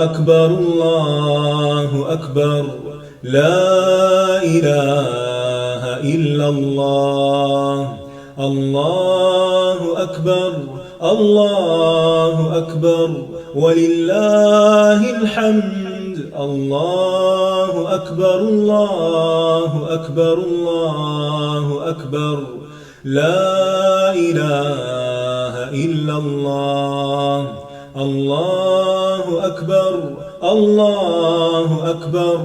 أكبر الله أكبر لا إله إلا الله الله أكبر الله أكبر ولله الحمد الله أكبر الله أكبر الله أكبر لا إله إلا الله الله أكبر الله أكبر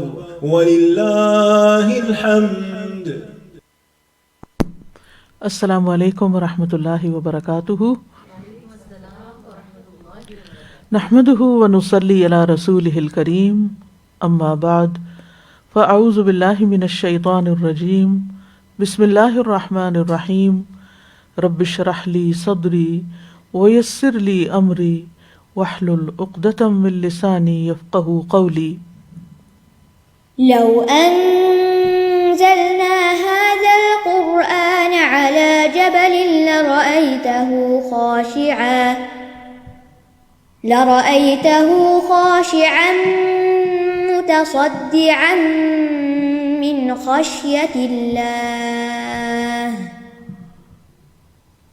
ولله الحمد. السلام علیکم ورحمۃ اللہ وبرکاتہ. نحمده ونصلی علی رسولہ الکریم. اما بعد فاعوذ باللہ من الشیطان الرجیم. بسم اللہ الرحمن الرحیم. رب اشرح لی صدری ویسر لی امری واحلل عقدۃ من لسانی یفقہوا قولی. لو أنزلنا هذا القرآن على جبل لرأيته خاشعا متصدعا من خشية الله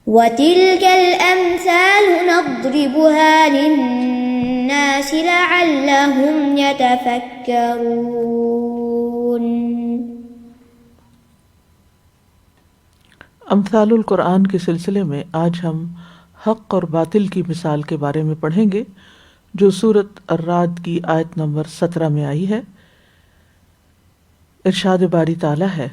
وتلك الأمثال نضربها للناس لعلهم يتفكرون. امثال القرآن کے سلسلے میں آج ہم حق اور باطل کی مثال کے بارے میں پڑھیں گے جو سورۃ الرعد کی آیت نمبر 17 میں آئی ہے. ارشاد باری تعالیٰ ہے: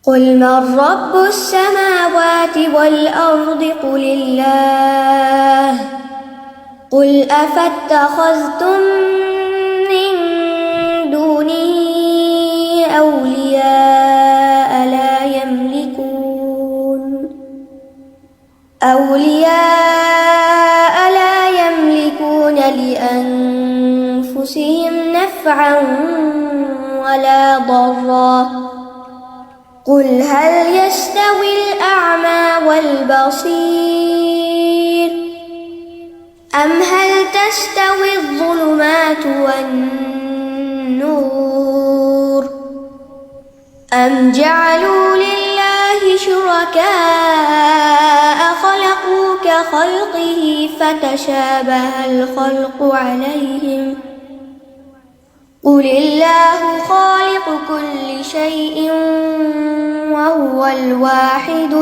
قل من رب السماوات والأرض قل الله قل أفاتخذتم من دونه أولياء لا يملكون لأنفسهم نفعا ولا ضرا قل هل يستوي الأعمى والبصير أم هل تستوي الظلمات والنور أم جعلوا لله شركاء خلقوا كخلقه فتشابه الخلق عليهم قل الله خالق كل شيء وهو الواحد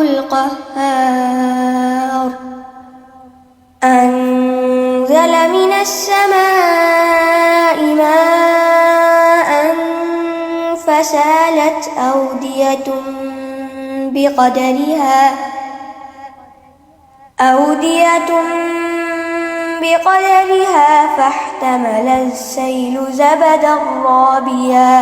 القهار. أنزل من السماء ماء فسالت أودية بقدرها فاحتمل السيل زبدا رابيا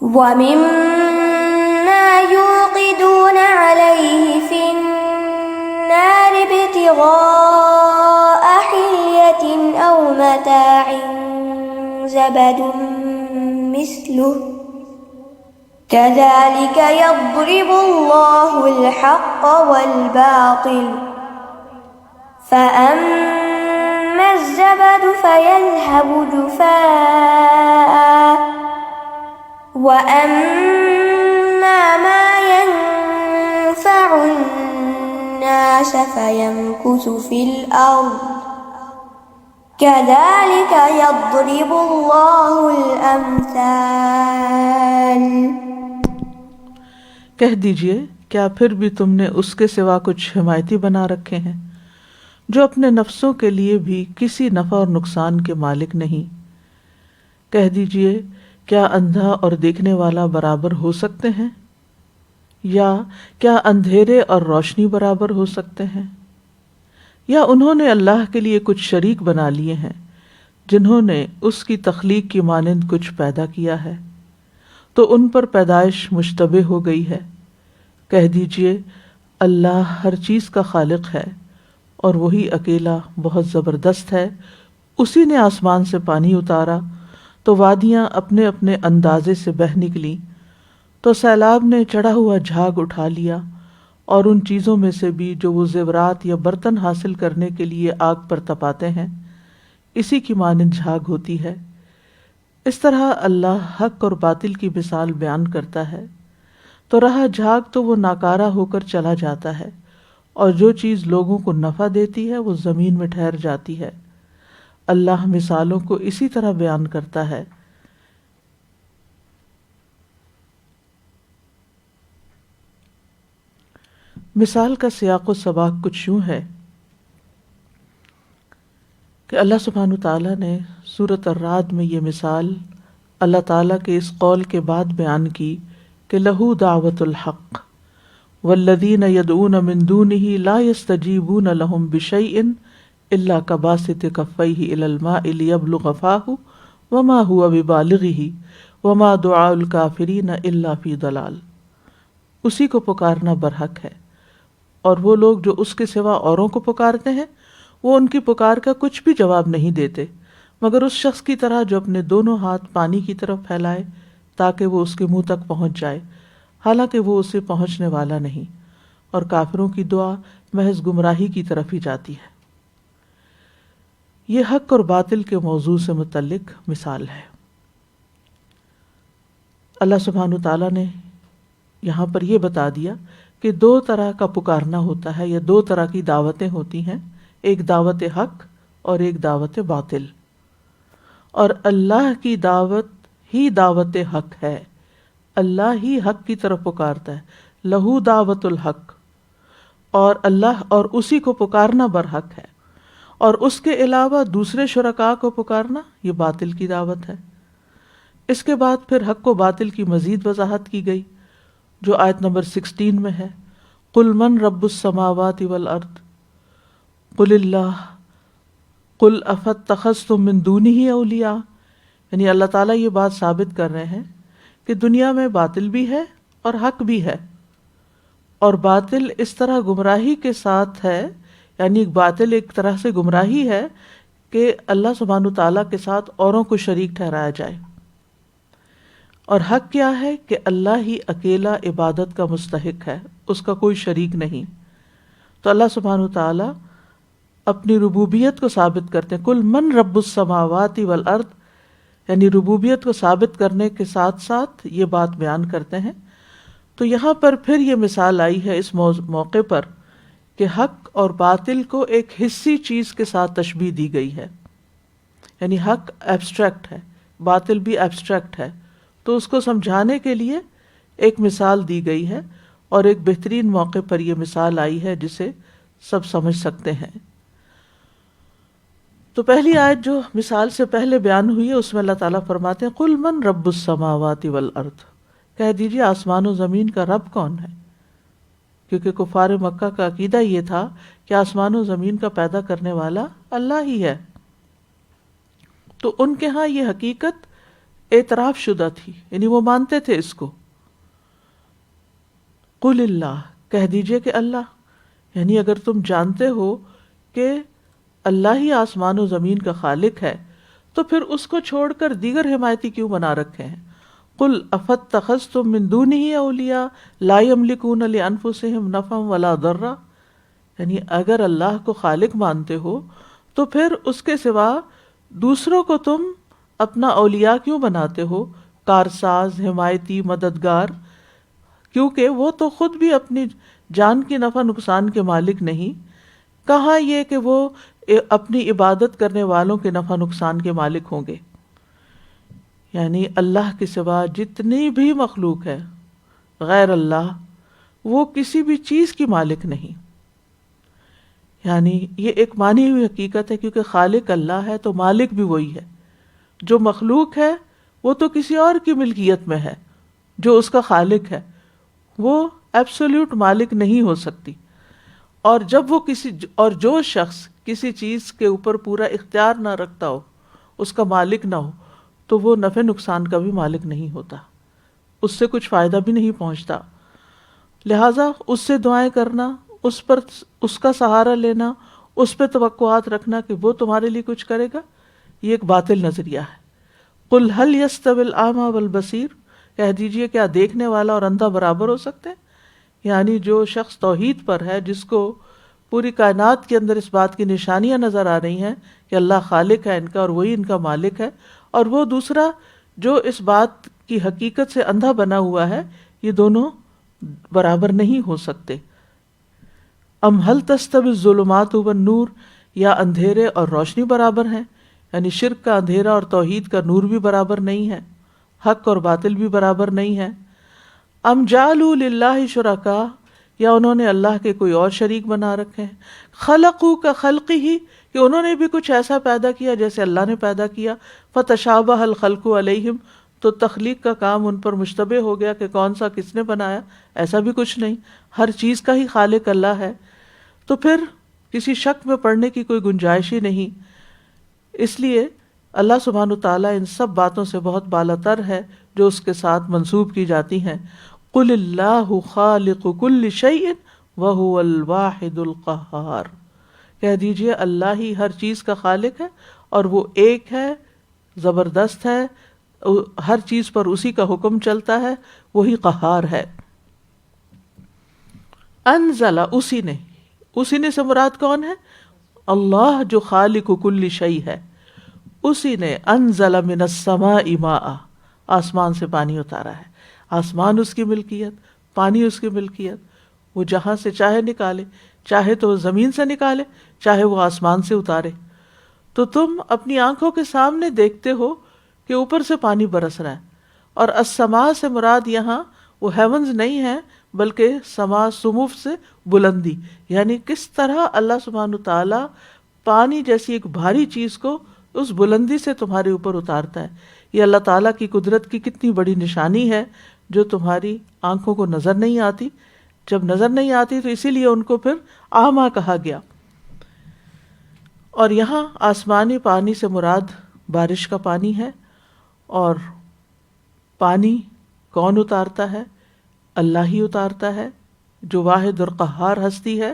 ومما يوقدون عليه في النار ابتغاء حلية أو متاع زبد مثله كذلك يضرب الله الحق والباطل فأما الزبد فيذهب جفاء وأما ما ينفع الناس فيمكث في الأرض كذلك يضرب الله الأمثال. کہہ دیجئے کیا پھر بھی تم نے اس کے سوا کچھ حمایتی بنا رکھے ہیں جو اپنے نفسوں کے لیے بھی کسی نفع اور نقصان کے مالک نہیں؟ کہہ دیجئے کیا اندھا اور دیکھنے والا برابر ہو سکتے ہیں؟ یا کیا اندھیرے اور روشنی برابر ہو سکتے ہیں؟ یا انہوں نے اللہ کے لیے کچھ شریک بنا لیے ہیں جنہوں نے اس کی تخلیق کی مانند کچھ پیدا کیا ہے تو ان پر پیدائش مشتبہ ہو گئی ہے. کہہ دیجئے اللہ ہر چیز کا خالق ہے اور وہی اکیلا بہت زبردست ہے. اسی نے آسمان سے پانی اتارا تو وادیاں اپنے اپنے اندازے سے بہہ نکلی، تو سیلاب نے چڑھا ہوا جھاگ اٹھا لیا اور ان چیزوں میں سے بھی جو وہ زیورات یا برتن حاصل کرنے کے لیے آگ پر تپاتے ہیں، اسی کی مانند جھاگ ہوتی ہے۔ اس طرح اللہ حق اور باطل کی مثال بیان کرتا ہے تو رہا جھاگ تو وہ ناکارہ ہو کر چلا جاتا ہے، اور جو چیز لوگوں کو نفع دیتی ہے وہ زمین میں ٹھہر جاتی ہے۔ اللہ مثالوں کو اسی طرح بیان کرتا ہے۔ مثال کا سیاق و سباق کچھ یوں ہے کہ اللہ سبحانہ تعالیٰ نے سورۃ الرعد میں یہ مثال اللہ تعالیٰ کے اس قول کے بعد بیان کی کہ لہو دعوت الحق والذین یدعون من دونہ لا یستجیبون لہم بشیء الا کباسط کفیہ الی الماء لیبلغ فاہ وما ہوا ببالغہ وما دعاء الکافرین الا فی ضلال۔ اسی کو پکارنا برحق ہے، اور وہ لوگ جو اس کے سوا اوروں کو پکارتے ہیں وہ ان کی پکار کا کچھ بھی جواب نہیں دیتے مگر اس شخص کی طرح جو اپنے دونوں ہاتھ پانی کی طرف پھیلائے تاکہ وہ اس کے منہ تک پہنچ جائے، حالانکہ وہ اسے پہنچنے والا نہیں، اور کافروں کی دعا محض گمراہی کی طرف ہی جاتی ہے۔ یہ حق اور باطل کے موضوع سے متعلق مثال ہے۔ اللہ سبحانہ تعالیٰ نے یہاں پر یہ بتا دیا کہ دو طرح کا پکارنا ہوتا ہے، یا دو طرح کی دعوتیں ہوتی ہیں، ایک دعوت حق اور ایک دعوت باطل، اور اللہ کی دعوت ہی دعوت حق ہے، اللہ ہی حق کی طرف پکارتا ہے، لہو دعوت الحق، اور اللہ اور اسی کو پکارنا برحق ہے، اور اس کے علاوہ دوسرے شرکاء کو پکارنا یہ باطل کی دعوت ہے۔ اس کے بعد پھر حق و باطل کی مزید وضاحت کی گئی جو آیت نمبر 16 میں ہے، قل من رب السماوات والارض قل اللہ قل افاتخذتم من دونہ اولیاء، یعنی اللہ تعالیٰ یہ بات ثابت کر رہے ہیں کہ دنیا میں باطل بھی ہے اور حق بھی ہے، اور باطل اس طرح گمراہی کے ساتھ ہے، یعنی باطل ایک طرح سے گمراہی ہے کہ اللہ سبحانہ تعالیٰ کے ساتھ اوروں کو شریک ٹھہرایا جائے، اور حق کیا ہے کہ اللہ ہی اکیلا عبادت کا مستحق ہے، اس کا کوئی شریک نہیں۔ تو اللہ سبحانہ تعالیٰ اپنی ربوبیت کو ثابت کرتے ہیں، کل من رب السماوات والارض، یعنی ربوبیت کو ثابت کرنے کے ساتھ ساتھ یہ بات بیان کرتے ہیں۔ تو یہاں پر پھر یہ مثال آئی ہے اس موقع پر کہ حق اور باطل کو ایک حصی چیز کے ساتھ تشبیہ دی گئی ہے، یعنی حق ایبسٹریکٹ ہے، باطل بھی ایبسٹریکٹ ہے، تو اس کو سمجھانے کے لیے ایک مثال دی گئی ہے، اور ایک بہترین موقع پر یہ مثال آئی ہے جسے سب سمجھ سکتے ہیں۔ تو پہلی آیت جو مثال سے پہلے بیان ہوئی ہے اس میں اللہ تعالیٰ فرماتے ہیں قل من رب السماوات والارض، کہہ دیجیے آسمان و زمین کا رب کون ہے، کیونکہ کفار مکہ کا عقیدہ یہ تھا کہ آسمان و زمین کا پیدا کرنے والا اللہ ہی ہے، تو ان کے ہاں یہ حقیقت اعتراف شدہ تھی، یعنی وہ مانتے تھے اس کو۔ قل اللہ، کہہ دیجیے کہ اللہ، یعنی اگر تم جانتے ہو کہ اللہ ہی آسمان و زمین کا خالق ہے تو پھر اس کو چھوڑ کر دیگر حمایتی کیوں بنا رکھے ہیں؟ قل افاتخذتم من دونہ اولیاء لا یملکون لانفسہم نفعا ولا ضرا، یعنی اگر اللہ کو خالق مانتے ہو تو پھر اس کے سوا دوسروں کو تم اپنا اولیاء کیوں بناتے ہو، کارساز، حمایتی، مددگار، کیونکہ وہ تو خود بھی اپنی جان کی نفع نقصان کے مالک نہیں، کہاں یہ کہ وہ اپنی عبادت کرنے والوں کے نفع نقصان کے مالک ہوں گے۔ یعنی اللہ کے سوا جتنی بھی مخلوق ہے غیر اللہ، وہ کسی بھی چیز کی مالک نہیں۔ یعنی یہ ایک مانی ہوئی حقیقت ہے، کیونکہ خالق اللہ ہے تو مالک بھی وہی ہے، جو مخلوق ہے وہ تو کسی اور کی ملکیت میں ہے، جو اس کا خالق ہے وہ ایبسولوٹ مالک نہیں ہو سکتی، اور جب وہ اور جو شخص کسی چیز کے اوپر پورا اختیار نہ رکھتا ہو، اس کا مالک نہ ہو، تو وہ نفع نقصان کا بھی مالک نہیں ہوتا، اس سے کچھ فائدہ بھی نہیں پہنچتا۔ لہٰذا اس سے دعائیں کرنا، اس پر اس کا سہارا لینا، اس پہ توقعات رکھنا کہ وہ تمہارے لیے کچھ کرے گا، یہ ایک باطل نظریہ ہے۔ قل هل يستوي الاعمى والبصير، کہہ دیجئے کیا دیکھنے والا اور اندھا برابر ہو سکتے ہیں؟ یعنی جو شخص توحید پر ہے، جس کو پوری کائنات کے اندر اس بات کی نشانیاں نظر آ رہی ہیں کہ اللہ خالق ہے ان کا اور وہی ان کا مالک ہے، اور وہ دوسرا جو اس بات کی حقیقت سے اندھا بنا ہوا ہے، یہ دونوں برابر نہیں ہو سکتے۔ ام هل تستوی الظلمات والنور، یا اندھیرے اور روشنی برابر ہیں، یعنی شرک کا اندھیرا اور توحید کا نور بھی برابر نہیں ہے، حق اور باطل بھی برابر نہیں ہے۔ ام جعلوا للہ شرکاء، یا انہوں نے اللہ کے کوئی اور شریک بنا رکھے ہیں، خلقوا کا خلقہ، کہ انہوں نے بھی کچھ ایسا پیدا کیا جیسے اللہ نے پیدا کیا، فتشابہ الخلق علیہم، تو تخلیق کا کام ان پر مشتبہ ہو گیا کہ کون سا کس نے بنایا، ایسا بھی کچھ نہیں، ہر چیز کا ہی خالق اللہ ہے، تو پھر کسی شک میں پڑنے کی کوئی گنجائش ہی نہیں۔ اس لیے اللہ سبحانہ تعالیٰ ان سب باتوں سے بہت بالا تر ہے جو اس کے ساتھ منسوب کی جاتی ہیں۔ قل اللہ خالق کل شیء وہو الواحد القہار، کہہ دیجئے اللہ ہی ہر چیز کا خالق ہے اور وہ ایک ہے، زبردست ہے، ہر چیز پر اسی کا حکم چلتا ہے، وہی قہار ہے۔ انزل، اسی نے سے مراد کون ہے؟ اللہ جو خالق کل شیء ہے، اسی نے انزل من السماء ماء، آسمان سے پانی اتارا ہے۔ آسمان اس کی ملکیت، پانی اس کی ملکیت، وہ جہاں سے چاہے نکالے، چاہے تو وہ زمین سے نکالے، چاہے وہ آسمان سے اتارے۔ تو تم اپنی آنکھوں کے سامنے دیکھتے ہو کہ اوپر سے پانی برس رہا ہے، اور السماء سے مراد یہاں وہ ہیونز نہیں ہے بلکہ سما سموف سے بلندی، یعنی کس طرح اللہ سبحانہ تعالیٰ پانی جیسی ایک بھاری چیز کو اس بلندی سے تمہارے اوپر اتارتا ہے۔ یہ اللہ تعالیٰ کی قدرت کی کتنی بڑی نشانی ہے جو تمہاری آنکھوں کو نظر نہیں آتی۔ جب نظر نہیں آتی تو اسی لیے ان کو پھر اعمیٰ کہا گیا۔ اور یہاں آسمانی پانی سے مراد بارش کا پانی ہے، اور پانی کون اتارتا ہے؟ اللہ ہی اتارتا ہے جو واحد اور قہار ہستی ہے۔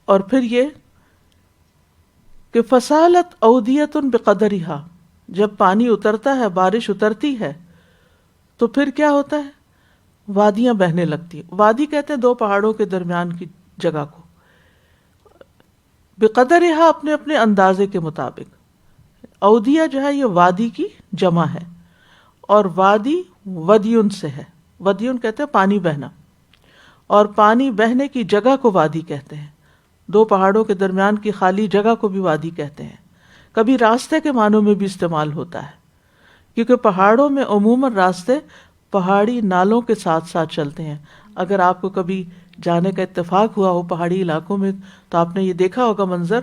اور پھر یہ کہ فصالت اودیۃ بقدرہا، جب پانی اترتا ہے، بارش اترتی ہے تو پھر کیا ہوتا ہے؟ وادیاں بہنے لگتی ہیں۔ وادی کہتے ہیں دو پہاڑوں کے درمیان کی جگہ کو، بقدرہا اپنے اپنے اندازے کے مطابق۔ اودیہ جو ہے یہ وادی کی جمع ہے، اور وادی ودیون سے ہے، ودیون کہتے ہیں پانی بہنا، اور پانی بہنے کی جگہ کو وادی کہتے ہیں۔ دو پہاڑوں کے درمیان کی خالی جگہ کو بھی وادی کہتے ہیں۔ کبھی راستے کے معنوں میں بھی استعمال ہوتا ہے، کیونکہ پہاڑوں میں عموماً راستے پہاڑی نالوں کے ساتھ ساتھ چلتے ہیں۔ اگر آپ کو کبھی جانے کا اتفاق ہوا ہو پہاڑی علاقوں میں تو آپ نے یہ دیکھا ہوگا منظر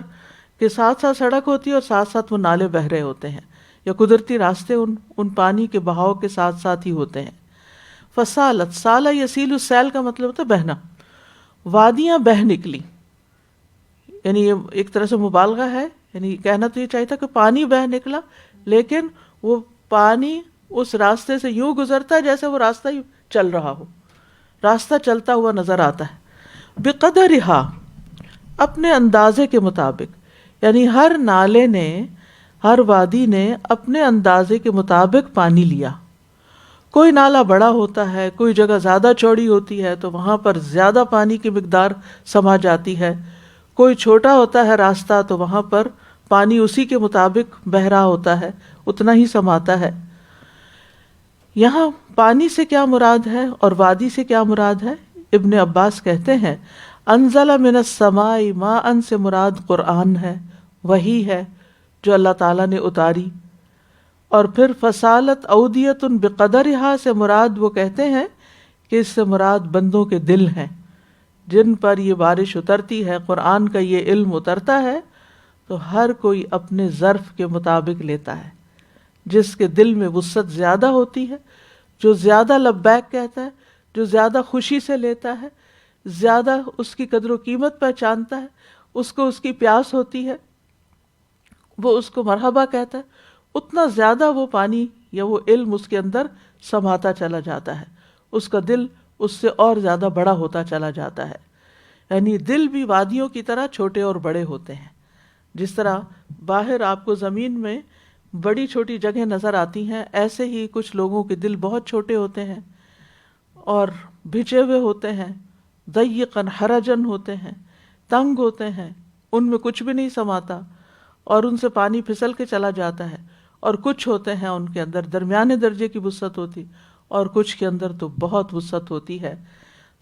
کہ ساتھ ساتھ سڑک ہوتی ہے اور ساتھ ساتھ وہ نالے بہہ رہے ہوتے ہیں، یا قدرتی راستے ان پانی کے بہاؤ کے ساتھ ساتھ ہی ہوتے ہیں۔ فصالت، سالہ یسیل السیل کا مطلب ہوتا ہے بہنا، وادیاں بہہ نکلی، یعنی یہ ایک طرح سے مبالغہ ہے، یعنی کہنا تو یہ چاہیے تھا کہ پانی بہہ نکلا، لیکن وہ پانی اس راستے سے یوں گزرتا ہے جیسے وہ راستہ ہی چل رہا ہو، راستہ چلتا ہوا نظر آتا ہے۔ بقدرہا، اپنے اندازے کے مطابق، یعنی ہر نالے نے، ہر وادی نے اپنے اندازے کے مطابق پانی لیا۔ کوئی نالا بڑا ہوتا ہے، کوئی جگہ زیادہ چوڑی ہوتی ہے تو وہاں پر زیادہ پانی کی مقدار سما جاتی ہے، کوئی چھوٹا ہوتا ہے راستہ تو وہاں پر پانی اسی کے مطابق بہہ رہا ہوتا ہے، اتنا ہی سماتا ہے۔ یہاں پانی سے کیا مراد ہے اور وادی سے کیا مراد ہے؟ ابن عباس کہتے ہیں انزل من السماء ماء سے مراد قرآن ہے، وحی ہے جو اللہ تعالیٰ نے اتاری۔ اور پھر فصالت اودیۃ بقدرہا سے مراد وہ کہتے ہیں کہ اس سے مراد بندوں کے دل ہیں، جن پر یہ بارش اترتی ہے، قرآن کا یہ علم اترتا ہے تو ہر کوئی اپنے ظرف کے مطابق لیتا ہے۔ جس کے دل میں وسعت زیادہ ہوتی ہے، جو زیادہ لبیک کہتا ہے، جو زیادہ خوشی سے لیتا ہے، زیادہ اس کی قدر و قیمت پہچانتا ہے، اس کو اس کی پیاس ہوتی ہے، وہ اس کو مرحبا کہتا ہے، اتنا زیادہ وہ پانی یا وہ علم اس کے اندر سماتا چلا جاتا ہے، اس کا دل اس سے اور زیادہ بڑا ہوتا چلا جاتا ہے۔ یعنی دل بھی وادیوں کی طرح چھوٹے اور بڑے ہوتے ہیں۔ جس طرح باہر آپ کو زمین میں بڑی چھوٹی جگہیں نظر آتی ہیں، ایسے ہی کچھ لوگوں کے دل بہت چھوٹے ہوتے ہیں اور بھیجے ہوئے ہوتے ہیں، ضیقاً حرجن ہوتے ہیں، تنگ ہوتے ہیں، ان میں کچھ بھی نہیں سماتا اور ان سے پانی پھسل کے چلا جاتا ہے، اور کچھ ہوتے ہیں ان کے اندر درمیانے درجے کی وسعت ہوتی اور کچھ کے اندر تو بہت وسعت ہوتی ہے۔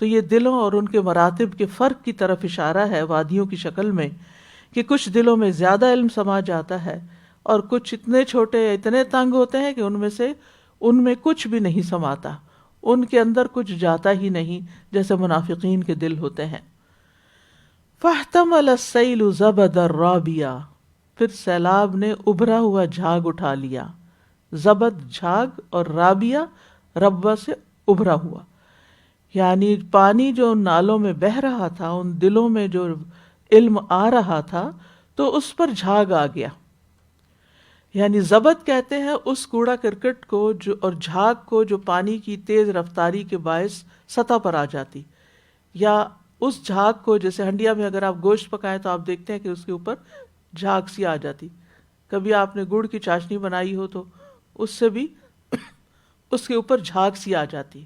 تو یہ دلوں اور ان کے مراتب کے فرق کی طرف اشارہ ہے وادیوں کی شکل میں، کہ کچھ دلوں میں زیادہ علم سما جاتا ہے اور کچھ اتنے چھوٹے اتنے تنگ ہوتے ہیں کہ ان میں کچھ بھی نہیں سماتا، ان کے اندر کچھ جاتا ہی نہیں، جیسے منافقین کے دل ہوتے ہیں۔ فاحتمل السیل زبد الرابیہ، پھر سیلاب نے ابھرا ہوا جھاگ اٹھا لیا، زبد جھاگ اور رابیہ ربوہ سے ابھرا ہوا، یعنی پانی جو ان نالوں میں بہہ رہا تھا، ان دلوں میں جو علم آ رہا تھا تو اس پر جھاگ آ گیا۔ یعنی زبد کہتے ہیں اس کوڑا کرکٹ کو اور جھاگ کو جو پانی کی تیز رفتاری کے باعث سطح پر آ جاتی، یا اس جھاگ کو جیسے ہنڈیا میں اگر آپ گوشت پکائیں تو آپ دیکھتے ہیں کہ اس کے اوپر جھاگ سی آ جاتی، کبھی آپ نے گڑ کی چاشنی بنائی ہو تو اس سے بھی اس کے اوپر جھاگ سی آ جاتی،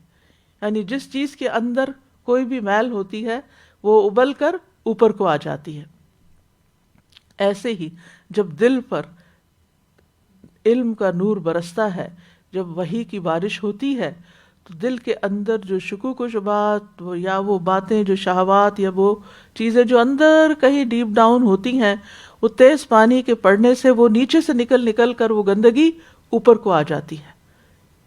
یعنی جس چیز کے اندر کوئی بھی میل ہوتی ہے وہ ابل کر اوپر کو آ جاتی ہے۔ ایسے ہی جب دل پر علم کا نور برستا ہے، جب وحی کی بارش ہوتی ہے، تو دل کے اندر جو شکوک و شبہات یا وہ باتیں جو شہوات یا وہ چیزیں جو اندر کہیں ڈیپ ڈاؤن ہوتی ہیں، وہ تیز پانی کے پڑنے سے وہ نیچے سے نکل کر وہ گندگی اوپر کو آ جاتی ہے۔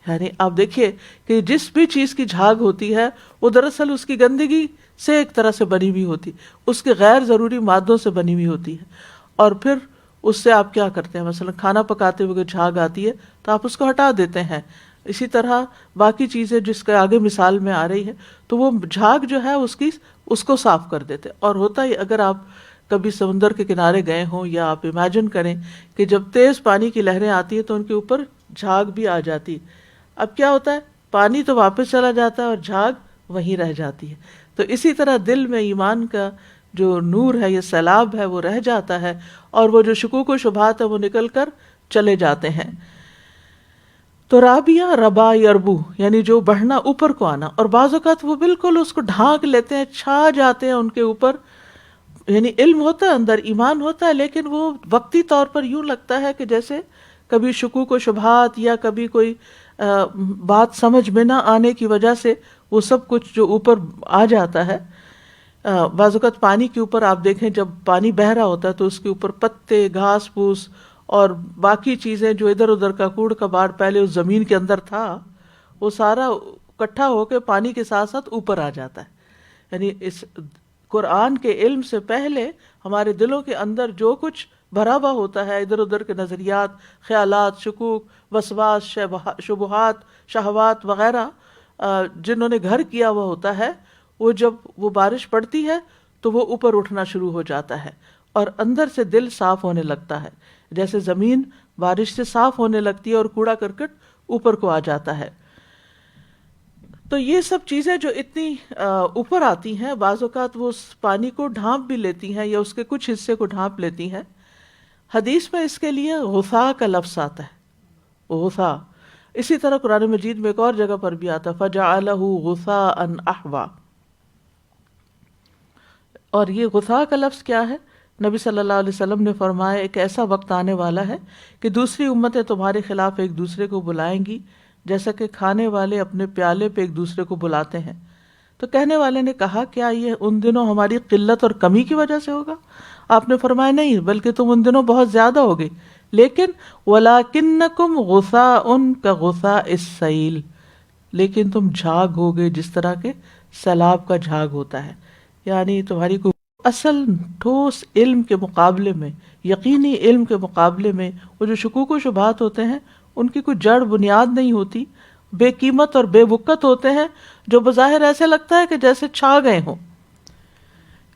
یعنی آپ دیکھیے کہ جس بھی چیز کی جھاگ ہوتی ہے وہ دراصل اس کی گندگی سے ایک طرح سے بنی ہوئی ہوتی، اس کے غیر ضروری مادوں سے بنی ہوئی ہوتی ہے، اور پھر اس سے آپ کیا کرتے ہیں، مثلا کھانا پکاتے ہوئے جھاگ آتی ہے تو آپ اس کو ہٹا دیتے ہیں۔ اسی طرح باقی چیزیں جس کے آگے مثال میں آ رہی ہے، تو وہ جھاگ جو ہے اس کو صاف کر دیتے۔ اور ہوتا ہی اگر آپ کبھی سمندر کے کنارے گئے ہوں یا آپ امیجن کریں کہ جب تیز پانی کی لہریں آتی ہیں تو ان کے اوپر جھاگ بھی آ جاتی، اب کیا ہوتا ہے، پانی تو واپس چلا جاتا ہے اور جھاگ وہیں رہ جاتی ہے۔ تو اسی طرح دل میں ایمان کا جو نور ہے، یہ سیلاب ہے، وہ رہ جاتا ہے، اور وہ جو شکوک و شبہات ہے وہ نکل کر چلے جاتے ہیں۔ تو رابیہ ربا یربو، یعنی جو بڑھنا، اوپر کو آنا، اور بعض اوقات وہ بالکل اس کو ڈھانک لیتے ہیں، چھا جاتے ہیں ان کے اوپر، یعنی علم ہوتا ہے اندر، ایمان ہوتا ہے، لیکن وہ وقتی طور پر یوں لگتا ہے کہ جیسے کبھی شکوک و شبہات یا کبھی کوئی بات سمجھ میں نہ آنے کی وجہ سے وہ سب کچھ جو اوپر آ جاتا ہے۔ بعض اوقات پانی کے اوپر آپ دیکھیں جب پانی بہہ رہا ہوتا ہے تو اس کے اوپر پتے، گھاس پھوس اور باقی چیزیں جو ادھر ادھر کا کوڑ کباڑ پہلے اس زمین کے اندر تھا، وہ سارا اکٹھا ہو کے پانی کے ساتھ ساتھ اوپر آ جاتا ہے۔ یعنی اس قرآن کے علم سے پہلے ہمارے دلوں کے اندر جو کچھ بھرا ہوا ہوتا ہے، ادھر ادھر کے نظریات، خیالات، شکوک، وسواس، شبہات، شہوات وغیرہ جنہوں نے گھر کیا ہوا ہوتا ہے، وہ جب وہ بارش پڑتی ہے تو وہ اوپر اٹھنا شروع ہو جاتا ہے اور اندر سے دل صاف ہونے لگتا ہے، جیسے زمین بارش سے صاف ہونے لگتی ہے اور کوڑا کرکٹ اوپر کو آ جاتا ہے۔ تو یہ سب چیزیں جو اتنی اوپر آتی ہیں، بعض اوقات وہ اس پانی کو ڈھانپ بھی لیتی ہیں یا اس کے کچھ حصے کو ڈھانپ لیتی ہیں۔ حدیث میں اس کے لیے غثا کا لفظ آتا ہے، غثا۔ اسی طرح قرآن مجید میں ایک اور جگہ پر بھی آتا ہے فَجَعَلَهُ غُثَاءً أَحْوَىٰ۔ اور یہ غثا کا لفظ کیا ہے؟ نبی صلی اللہ علیہ وسلم نے فرمایا ایک ایسا وقت آنے والا ہے کہ دوسری امتیں تمہارے خلاف ایک دوسرے کو بلائیں گی، جیسا کہ کھانے والے اپنے پیالے پہ ایک دوسرے کو بلاتے ہیں۔ تو کہنے والے نے کہا کیا یہ ان دنوں ہماری قلت اور کمی کی وجہ سے ہوگا؟ آپ نے فرمایا نہیں، بلکہ تم ان دنوں بہت زیادہ ہوگے، لیکن وَلَٰكِنَّكُمْ غُثَاءٌ كَغُثَاءِ السَّيْلِ، لیکن تم جھاگ ہوگے جس طرح کے سیلاب کا جھاگ ہوتا ہے۔ یعنی تمہاری کوئی اصل ٹھوس علم کے مقابلے میں، یقینی علم کے مقابلے میں وہ جو شکوک و شبہات ہوتے ہیں ان کی کوئی جڑ بنیاد نہیں ہوتی، بے قیمت اور بے وقت ہوتے ہیں، جو بظاہر ایسے لگتا ہے کہ جیسے چھا گئے ہوں۔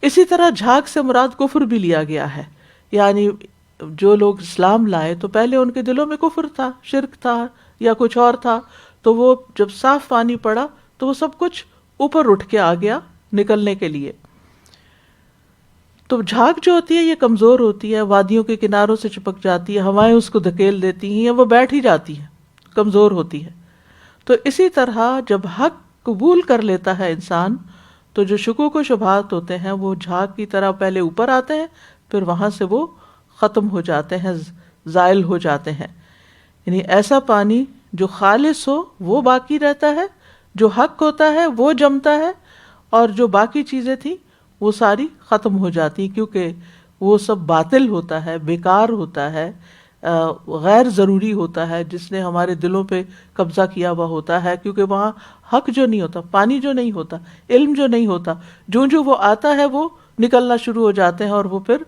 اسی طرح جھاگ سے مراد کفر بھی لیا گیا ہے، یعنی جو لوگ اسلام لائے تو پہلے ان کے دلوں میں کفر تھا، شرک تھا یا کچھ اور تھا، تو وہ جب صاف پانی پڑا تو وہ سب کچھ اوپر اٹھ کے آ گیا نکلنے کے لیے۔ تو جھاگ جو ہوتی ہے یہ کمزور ہوتی ہے، وادیوں کے کناروں سے چپک جاتی ہے، ہوائیں اس کو دھکیل دیتی ہیں یا وہ بیٹھ ہی جاتی ہے، کمزور ہوتی ہے۔ تو اسی طرح جب حق قبول کر لیتا ہے انسان تو جو شکوک و شبہات ہوتے ہیں وہ جھاگ کی طرح پہلے اوپر آتے ہیں، پھر وہاں سے وہ ختم ہو جاتے ہیں، زائل ہو جاتے ہیں. یعنی ایسا پانی جو خالص ہو وہ باقی رہتا ہے، جو حق ہوتا ہے وہ جمتا ہے، اور جو باقی چیزیں تھیں وہ ساری ختم ہو جاتی، کیونکہ وہ سب باطل ہوتا ہے، بیکار ہوتا ہے، غیر ضروری ہوتا ہے، جس نے ہمارے دلوں پہ قبضہ کیا ہوا ہوتا ہے. کیونکہ وہاں حق جو نہیں ہوتا، پانی جو نہیں ہوتا، علم جو نہیں ہوتا، جو وہ آتا ہے وہ نکلنا شروع ہو جاتے ہیں، اور وہ پھر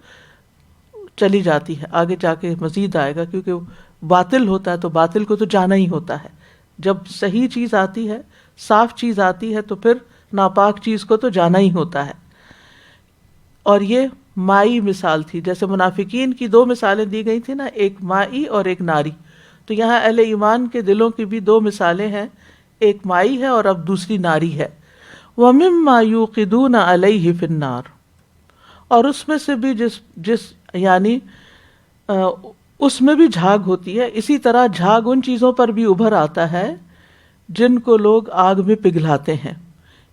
چلی جاتی ہے، آگے جا کے مزید آئے گا. کیونکہ باطل ہوتا ہے تو باطل کو تو جانا ہی ہوتا ہے. جب صحیح چیز آتی ہے، صاف چیز آتی ہے، تو پھر ناپاک چیز کو تو جانا ہی ہوتا ہے. اور یہ مائی مثال تھی، جیسے منافقین کی دو مثالیں دی گئی تھی نا، ایک مائی اور ایک ناری. تو یہاں اہل ایمان کے دلوں کی بھی دو مثالیں ہیں، ایک مائی ہے اور اب دوسری ناری ہے. وَمِمَّا يُوقِدُونَ عَلَيْهِ فِي النَّارِ، اور اس میں سے بھی جس یعنی اس میں بھی جھاگ ہوتی ہے. اسی طرح جھاگ ان چیزوں پر بھی ابھر آتا ہے جن کو لوگ آگ میں پگھلاتے ہیں،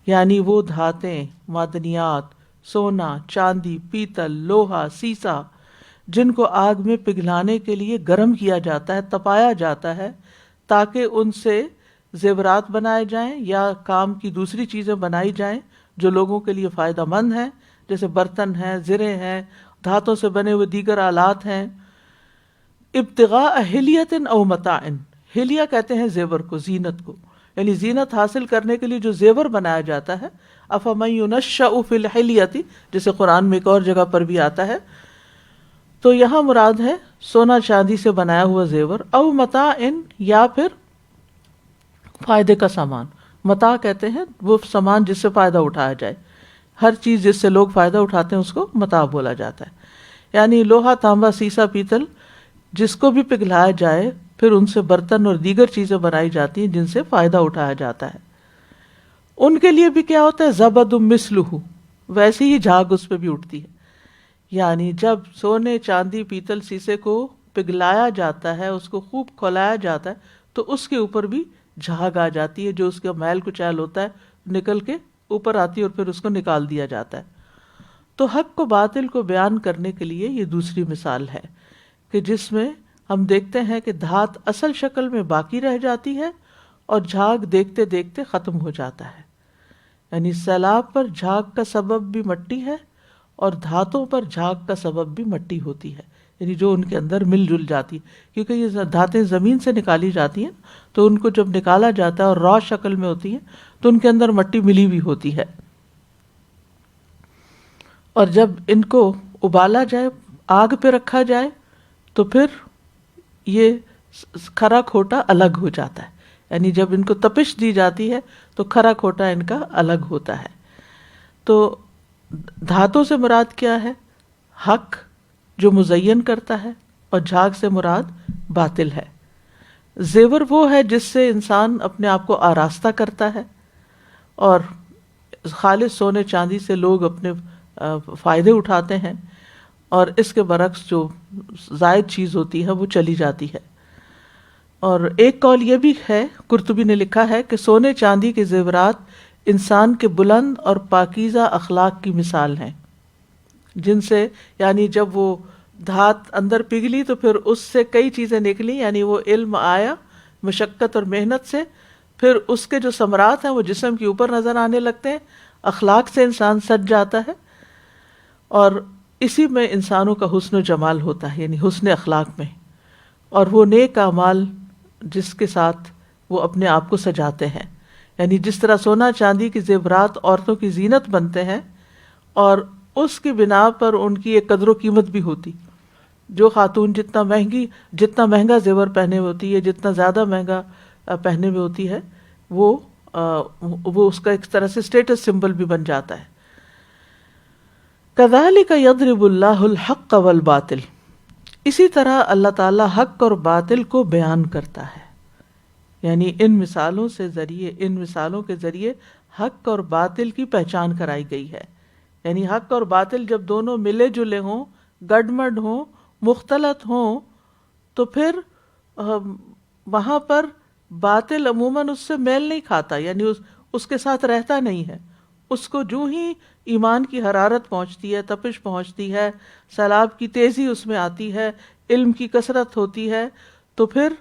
یعنی وہ دھاتیں، معدنیات، سونا، چاندی، پیتل، لوہا، سیسا، جن کو آگ میں پگھلانے کے لیے گرم کیا جاتا ہے، تپایا جاتا ہے، تاکہ ان سے زیورات بنائے جائیں یا کام کی دوسری چیزیں بنائی جائیں جو لوگوں کے لیے فائدہ مند ہیں، جیسے برتن ہیں، زرے ہیں، دھاتوں سے بنے ہوئے دیگر آلات ہیں. ابتغاء حلیۃ او متاع، حلیہ کہتے ہیں زیور کو، زینت کو، یعنی زینت حاصل کرنے کے لیے جو زیور بنایا جاتا ہے. افمن ینشأ فی الحلیۃ، جیسے قرآن میں ایک اور جگہ پر بھی آتا ہے. تو یہاں مراد ہے سونا چاندی سے بنایا ہوا زیور، او متاع، یا پھر فائدے کا سامان. متاع کہتے ہیں وہ سامان جس سے فائدہ اٹھایا جائے، ہر چیز جس سے لوگ فائدہ اٹھاتے ہیں اس کو متاع بولا جاتا ہے. یعنی لوہا، تانبا، سیسا، پیتل جس کو بھی پگھلایا جائے، پھر ان سے برتن اور دیگر چیزیں بنائی جاتی ہیں جن سے فائدہ اٹھایا جاتا ہے. ان کے لیے بھی کیا ہوتا ہے؟ زبد مثلہ، ویسی ہی جھاگ اس پہ بھی اٹھتی ہے. یعنی جب سونے، چاندی، پیتل، سیسے کو پگھلایا جاتا ہے، اس کو خوب کھولایا جاتا ہے، تو اس کے اوپر بھی جھاگ آ جاتی ہے، جو اس کا میل کچیل ہوتا ہے نکل کے اوپر آتی ہے اور پھر اس کو نکال دیا جاتا ہے. تو حق کو باطل کو بیان کرنے کے لیے یہ دوسری مثال ہے کہ جس میں ہم دیکھتے ہیں کہ دھات اصل شکل میں باقی رہ جاتی ہے اور جھاگ دیکھتے دیکھتے ختم ہو جاتا ہے. یعنی سیلاب پر جھاگ کا سبب بھی مٹی ہے اور دھاتوں پر جھاگ کا سبب بھی مٹی ہوتی ہے، یعنی جو ان کے اندر مل جل جاتی ہے. کیونکہ یہ دھاتیں زمین سے نکالی جاتی ہیں، تو ان کو جب نکالا جاتا ہے اور را شکل میں ہوتی ہیں تو ان کے اندر مٹی ملی ہوئی ہوتی ہے. اور جب ان کو ابالا جائے، آگ پہ رکھا جائے، تو پھر یہ کھرا کھوٹا الگ ہو جاتا ہے. یعنی جب ان کو تپش دی جاتی ہے تو کھرا کھوٹا ان کا الگ ہوتا ہے. تو دھاتوں سے مراد کیا ہے؟ حق جو مزین کرتا ہے، اور جھاگ سے مراد باطل ہے. زیور وہ ہے جس سے انسان اپنے آپ کو آراستہ کرتا ہے، اور خالص سونے چاندی سے لوگ اپنے فائدے اٹھاتے ہیں، اور اس کے برعکس جو زائد چیز ہوتی ہے وہ چلی جاتی ہے. اور ایک قول یہ بھی ہے، قرطبی نے لکھا ہے کہ سونے چاندی کے زیورات انسان کے بلند اور پاکیزہ اخلاق کی مثال ہیں، جن سے یعنی جب وہ دھات اندر پگھلی تو پھر اس سے کئی چیزیں نکلی، یعنی وہ علم آیا مشقت اور محنت سے، پھر اس کے جو ثمرات ہیں وہ جسم کے اوپر نظر آنے لگتے ہیں، اخلاق سے انسان سج جاتا ہے، اور اسی میں انسانوں کا حسن و جمال ہوتا ہے، یعنی حسن اخلاق میں، اور وہ نیک اعمال جس کے ساتھ وہ اپنے آپ کو سجاتے ہیں. یعنی جس طرح سونا چاندی کے زیورات عورتوں کی زینت بنتے ہیں اور اس کی بنا پر ان کی ایک قدر و قیمت بھی ہوتی. جو خاتون جتنا مہنگا زیور پہنے ہوتی ہے، جتنا زیادہ مہنگا پہنے میں ہوتی ہے، وہ اس کا ایک طرح سے اسٹیٹس سمبل بھی بن جاتا ہے. کذالک یضرب اللہ الحق والباطل، اسی طرح اللہ تعالیٰ حق اور باطل کو بیان کرتا ہے. یعنی ان مثالوں کے ذریعے حق اور باطل کی پہچان کرائی گئی ہے. یعنی حق اور باطل جب دونوں ملے جلے ہوں، گڈمڈ ہوں، مختلط ہوں، تو پھر وہاں پر باطل عموماً اس سے میل نہیں کھاتا، یعنی اس کے ساتھ رہتا نہیں ہے. اس کو جو ہی ایمان کی حرارت پہنچتی ہے، تپش پہنچتی ہے، سیلاب کی تیزی اس میں آتی ہے، علم کی کثرت ہوتی ہے، تو پھر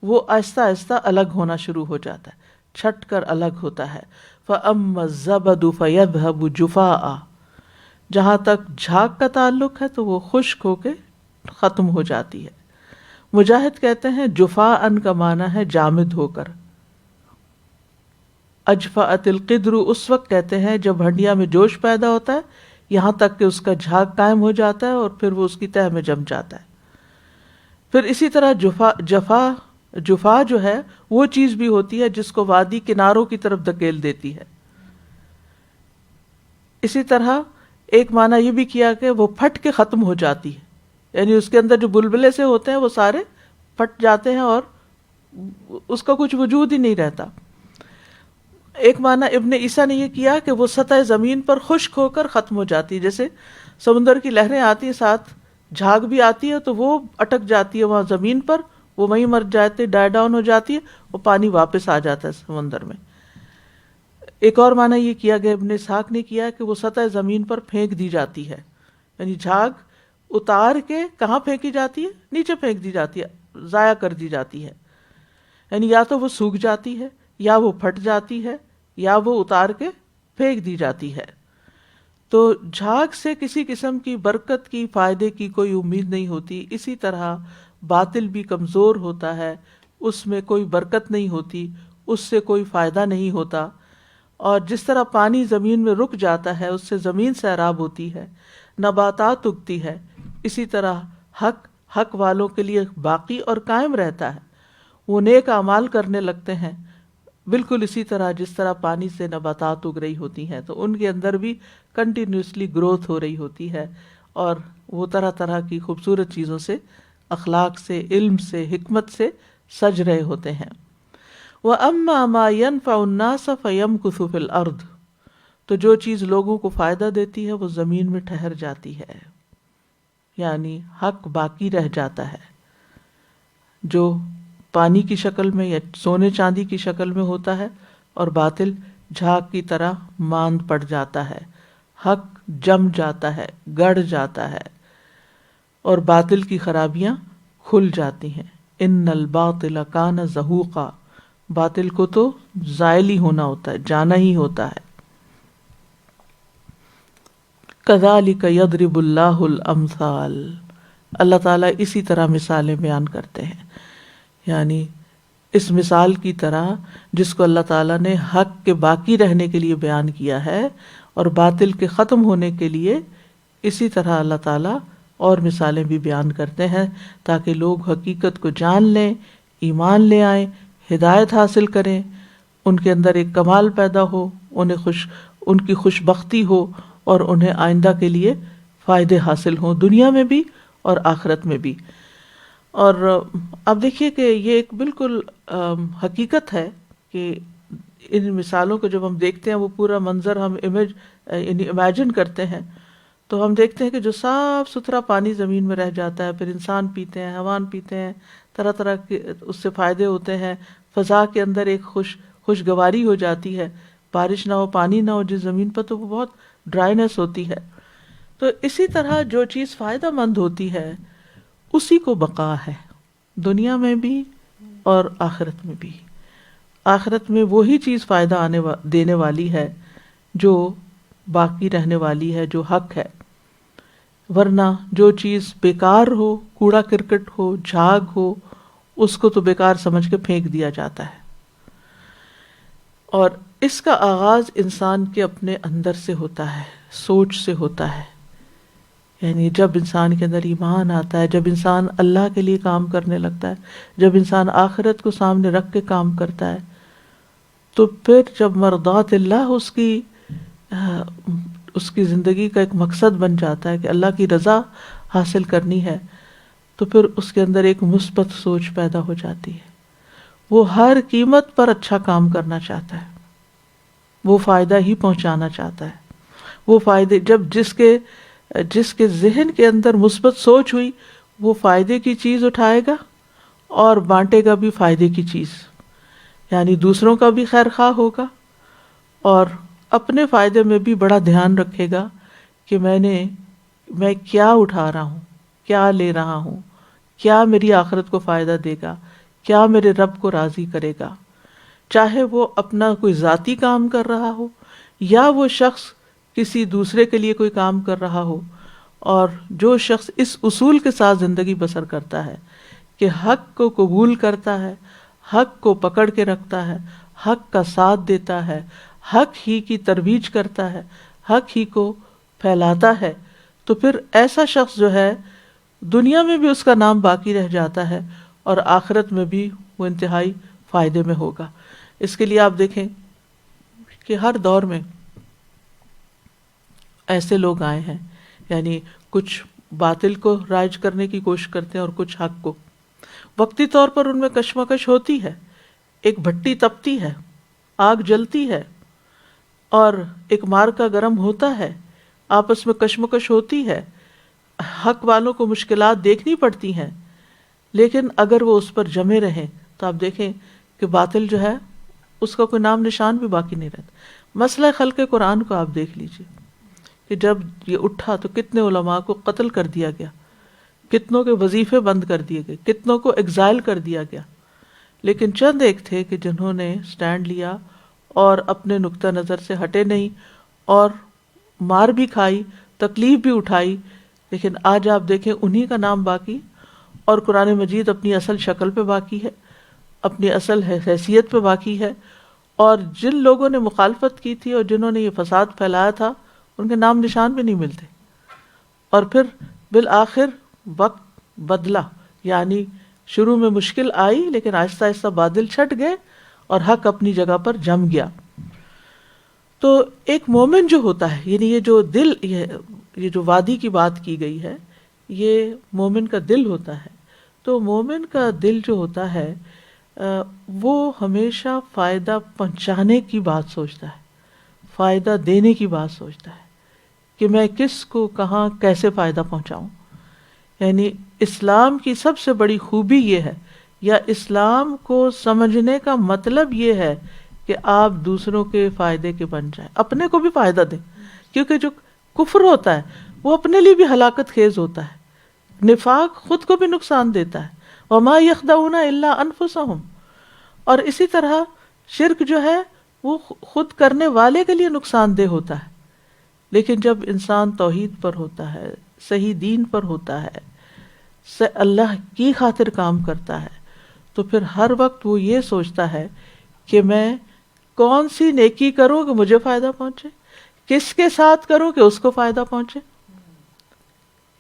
وہ آہستہ آہستہ الگ ہونا شروع ہو جاتا ہے، چھٹ کر الگ ہوتا ہے. فَأَمَّا الزَّبَدُ فَيَذْهَبُ جُفَاءً، جہاں تک جھاگ کا تعلق ہے تو وہ خشک ہو کے ختم ہو جاتی ہے. مجاہد کہتے ہیں جفاءً کا معنی ہے جامد ہو کر. اجفأت القدر اس وقت کہتے ہیں جب ہنڈیا میں جوش پیدا ہوتا ہے یہاں تک کہ اس کا جھاگ قائم ہو جاتا ہے اور پھر وہ اس کی تہ میں جم جاتا ہے. پھر اسی طرح جفا جو ہے وہ چیز بھی ہوتی ہے جس کو وادی کناروں کی طرف دھکیل دیتی ہے. اسی طرح ایک معنی یہ بھی کیا کہ وہ پھٹ کے ختم ہو جاتی ہے، یعنی اس کے اندر جو بلبلے سے ہوتے ہیں وہ سارے پھٹ جاتے ہیں اور اس کا کچھ وجود ہی نہیں رہتا. ایک معنی ابن عیسیٰ نے یہ کیا کہ وہ سطح زمین پر خشک ہو کر ختم ہو جاتی ہے، جیسے سمندر کی لہریں آتی ہیں ساتھ جھاگ بھی آتی ہے تو وہ اٹک جاتی ہے وہاں زمین پر، وہ وہیں مر جاتے، ڈائی ڈاؤن ہو جاتی ہے، وہ پانی واپس آ جاتا ہے سمندر میں. ایک اور معنی یہ کیا گیا ابن اسحاق نے کیا کہ وہ سطح زمین پر پھینک دی جاتی ہے، یعنی جھاگ اتار کے کہاں پھینکی جاتی ہے؟ نیچے پھینک دی جاتی ہے، ضائع کر دی جاتی ہے. یعنی یا تو وہ سوکھ جاتی ہے یا وہ پھٹ جاتی ہے یا وہ اتار کے پھینک دی جاتی ہے. تو جھاگ سے کسی قسم کی برکت کی، فائدے کی کوئی امید نہیں ہوتی. اسی طرح باطل بھی کمزور ہوتا ہے، اس میں کوئی برکت نہیں ہوتی، اس سے کوئی فائدہ نہیں ہوتا. اور جس طرح پانی زمین میں رک جاتا ہے اس سے زمین سیراب ہوتی ہے، نباتات اگتی ہے، اسی طرح حق والوں کے لیے باقی اور قائم رہتا ہے. وہ نیک اعمال کرنے لگتے ہیں بالکل اسی طرح جس طرح پانی سے نباتات اگ رہی ہوتی ہیں، تو ان کے اندر بھی کنٹینیوسلی گروتھ ہو رہی ہوتی ہے اور وہ طرح طرح کی خوبصورت چیزوں سے، اخلاق سے، علم سے، حکمت سے سج رہے ہوتے ہیں. وَأَمَّا مَا يَنْفَعُ النَّاسَ فَيَمْكُثُ فِي الْأَرْضِ، تو جو چیز لوگوں کو فائدہ دیتی ہے وہ زمین میں ٹھہر جاتی ہے، یعنی حق باقی رہ جاتا ہے. جو پانی کی شکل میں یا سونے چاندی کی شکل میں ہوتا ہے اور باطل جھاگ کی طرح ماند پڑ جاتا ہے، حق جم جاتا ہے، گڑ جاتا ہے اور باطل کی خرابیاں کھل جاتی ہیں. ان الباطل کان زہوقا، باطل کو تو زائل ہی ہونا ہوتا ہے، جانا ہی ہوتا ہے. کذالک یضرب اللہ الامثال، اللہ تعالیٰ اسی طرح مثالیں بیان کرتے ہیں، یعنی اس مثال کی طرح جس کو اللہ تعالیٰ نے حق کے باقی رہنے کے لیے بیان کیا ہے اور باطل کے ختم ہونے کے لیے، اسی طرح اللہ تعالیٰ اور مثالیں بھی بیان کرتے ہیں تاکہ لوگ حقیقت کو جان لیں، ایمان لے آئیں، ہدایت حاصل کریں، ان کے اندر ایک کمال پیدا ہو، ان کی خوش بختی ہو اور انہیں آئندہ کے لیے فائدے حاصل ہوں، دنیا میں بھی اور آخرت میں بھی. اور اب دیکھیے کہ یہ ایک بالکل حقیقت ہے کہ ان مثالوں کو جب ہم دیکھتے ہیں وہ پورا منظر ہم امیجن کرتے ہیں تو ہم دیکھتے ہیں کہ جو صاف ستھرا پانی زمین میں رہ جاتا ہے، پھر انسان پیتے ہیں، حیوان پیتے ہیں، طرح طرح کے اس سے فائدے ہوتے ہیں، فضا کے اندر ایک خوشگواری ہو جاتی ہے، بارش نہ ہو، پانی نہ ہو جس زمین پر تو وہ بہت ڈرائینس ہوتی ہے. تو اسی طرح جو چیز فائدہ مند ہوتی ہے اسی کو بقا ہے، دنیا میں بھی اور آخرت میں بھی. آخرت میں وہی چیز فائدہ دینے والی ہے جو باقی رہنے والی ہے، جو حق ہے. ورنہ جو چیز بیکار ہو، کوڑا کرکٹ ہو، جھاگ ہو، اس کو تو بیکار سمجھ کے پھینک دیا جاتا ہے. اور اس کا آغاز انسان کے اپنے اندر سے ہوتا ہے، سوچ سے ہوتا ہے. یعنی جب انسان کے اندر ایمان آتا ہے، جب انسان اللہ کے لیے کام کرنے لگتا ہے، جب انسان آخرت کو سامنے رکھ کے کام کرتا ہے، تو پھر جب مرضات اللہ اس کی زندگی کا ایک مقصد بن جاتا ہے کہ اللہ کی رضا حاصل کرنی ہے، تو پھر اس کے اندر ایک مثبت سوچ پیدا ہو جاتی ہے. وہ ہر قیمت پر اچھا کام کرنا چاہتا ہے، وہ فائدہ ہی پہنچانا چاہتا ہے. وہ فائدے جب جس کے ذہن کے اندر مثبت سوچ ہوئی، وہ فائدے کی چیز اٹھائے گا اور بانٹے گا بھی فائدے کی چیز، یعنی دوسروں کا بھی خیر خواہ ہوگا اور اپنے فائدے میں بھی بڑا دھیان رکھے گا کہ میں کیا اٹھا رہا ہوں، کیا لے رہا ہوں، کیا میری آخرت کو فائدہ دے گا، کیا میرے رب کو راضی کرے گا، چاہے وہ اپنا کوئی ذاتی کام کر رہا ہو یا وہ شخص کسی دوسرے کے لیے کوئی کام کر رہا ہو. اور جو شخص اس اصول کے ساتھ زندگی بسر کرتا ہے کہ حق کو قبول کرتا ہے، حق کو پکڑ کے رکھتا ہے، حق کا ساتھ دیتا ہے، حق ہی کی ترویج کرتا ہے، حق ہی کو پھیلاتا ہے، تو پھر ایسا شخص جو ہے دنیا میں بھی اس کا نام باقی رہ جاتا ہے اور آخرت میں بھی وہ انتہائی فائدے میں ہوگا. اس کے لیے آپ دیکھیں کہ ہر دور میں ایسے لوگ آئے ہیں، یعنی کچھ باطل کو رائج کرنے کی کوشش کرتے ہیں اور کچھ حق کو. وقتی طور پر ان میں کشمکش ہوتی ہے، ایک بھٹی تپتی ہے، آگ جلتی ہے اور ایک مارکا گرم ہوتا ہے، آپس میں کشمکش ہوتی ہے، حق والوں کو مشکلات دیکھنی پڑتی ہیں، لیکن اگر وہ اس پر جمے رہیں تو آپ دیکھیں کہ باطل جو ہے اس کا کوئی نام نشان بھی باقی نہیں رہتا. مسئلہ خلق قرآن کو آپ دیکھ لیجئے کہ جب یہ اٹھا تو کتنے علماء کو قتل کر دیا گیا، کتنوں کے وظیفے بند کر دیے گئے، کتنوں کو ایگزائل کر دیا گیا، لیکن چند ایک تھے کہ جنہوں نے سٹینڈ لیا اور اپنے نقطہ نظر سے ہٹے نہیں اور مار بھی کھائی، تکلیف بھی اٹھائی، لیکن آج آپ دیکھیں انہی کا نام باقی اور قرآن مجید اپنی اصل شکل پہ باقی ہے، اپنی اصل حیثیت پہ باقی ہے. اور جن لوگوں نے مخالفت کی تھی اور جنہوں نے یہ فساد پھیلایا تھا ان کے نام نشان بھی نہیں ملتے. اور پھر بالآخر وقت بدلا، یعنی شروع میں مشکل آئی لیکن آہستہ آہستہ بادل چھٹ گئے اور حق اپنی جگہ پر جم گیا. تو ایک مومن جو ہوتا ہے، یعنی یہ جو دل، یہ جو وادی کی بات کی گئی ہے، یہ مومن کا دل ہوتا ہے. تو مومن کا دل جو ہوتا ہے وہ ہمیشہ فائدہ پہنچانے کی بات سوچتا ہے، فائدہ دینے کی بات سوچتا ہے کہ میں کس کو کہاں کیسے فائدہ پہنچاؤں. یعنی اسلام کی سب سے بڑی خوبی یہ ہے، یا اسلام کو سمجھنے کا مطلب یہ ہے کہ آپ دوسروں کے فائدے کے بن جائیں، اپنے کو بھی فائدہ دیں. کیونکہ جو کفر ہوتا ہے وہ اپنے لیے بھی ہلاکت خیز ہوتا ہے، نفاق خود کو بھی نقصان دیتا ہے. وما یخدعون الا انفسہم. اور اسی طرح شرک جو ہے وہ خود کرنے والے کے لیے نقصان دہ ہوتا ہے. لیکن جب انسان توحید پر ہوتا ہے، صحیح دین پر ہوتا ہے، اللہ کی خاطر کام کرتا ہے، تو پھر ہر وقت وہ یہ سوچتا ہے کہ میں کون سی نیکی کروں کہ مجھے فائدہ پہنچے، کس کے ساتھ کروں کہ اس کو فائدہ پہنچے.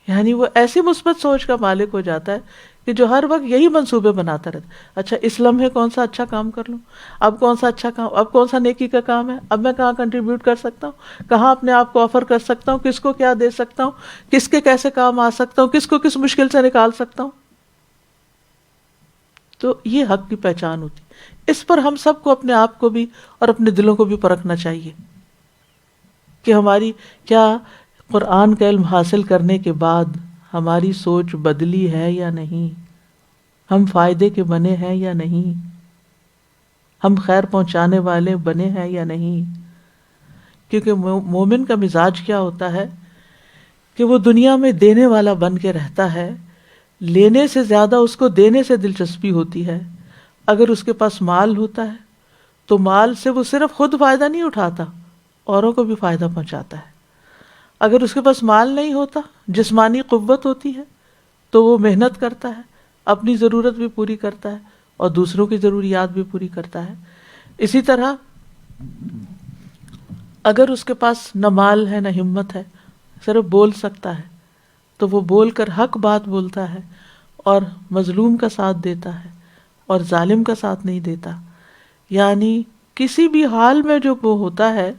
یعنی وہ ایسی مثبت سوچ کا مالک ہو جاتا ہے کہ جو ہر وقت یہی منصوبے بناتا رہتا. اچھا اس لمحے کون سا اچھا کام کر لوں، اب کون سا اچھا کام، اب کون سا نیکی کا کام ہے، اب میں کہاں کنٹریبیوٹ کر سکتا ہوں، کہاں اپنے آپ کو آفر کر سکتا ہوں، کس کو کیا دے سکتا ہوں، کس کے کیسے کام آ سکتا ہوں، کس کو کس مشکل سے نکال سکتا ہوں. تو یہ حق کی پہچان ہوتی. اس پر ہم سب کو اپنے آپ کو بھی اور اپنے دلوں کو بھی پرکھنا چاہیے کہ ہماری کیا قرآن کا علم حاصل کرنے کے بعد ہماری سوچ بدلی ہے یا نہیں، ہم فائدے کے بنے ہیں یا نہیں، ہم خیر پہنچانے والے بنے ہیں یا نہیں. کیونکہ مومن کا مزاج کیا ہوتا ہے کہ وہ دنیا میں دینے والا بن کے رہتا ہے، لینے سے زیادہ اس کو دینے سے دلچسپی ہوتی ہے. اگر اس کے پاس مال ہوتا ہے تو مال سے وہ صرف خود فائدہ نہیں اٹھاتا، اوروں کو بھی فائدہ پہنچاتا ہے. اگر اس کے پاس مال نہیں ہوتا، جسمانی قوت ہوتی ہے تو وہ محنت کرتا ہے، اپنی ضرورت بھی پوری کرتا ہے اور دوسروں کی ضروریات بھی پوری کرتا ہے. اسی طرح اگر اس کے پاس نہ مال ہے نہ ہمت ہے، صرف بول سکتا ہے، تو وہ بول کر حق بات بولتا ہے اور مظلوم کا ساتھ دیتا ہے اور ظالم کا ساتھ نہیں دیتا. یعنی کسی بھی حال میں جو وہ ہوتا ہے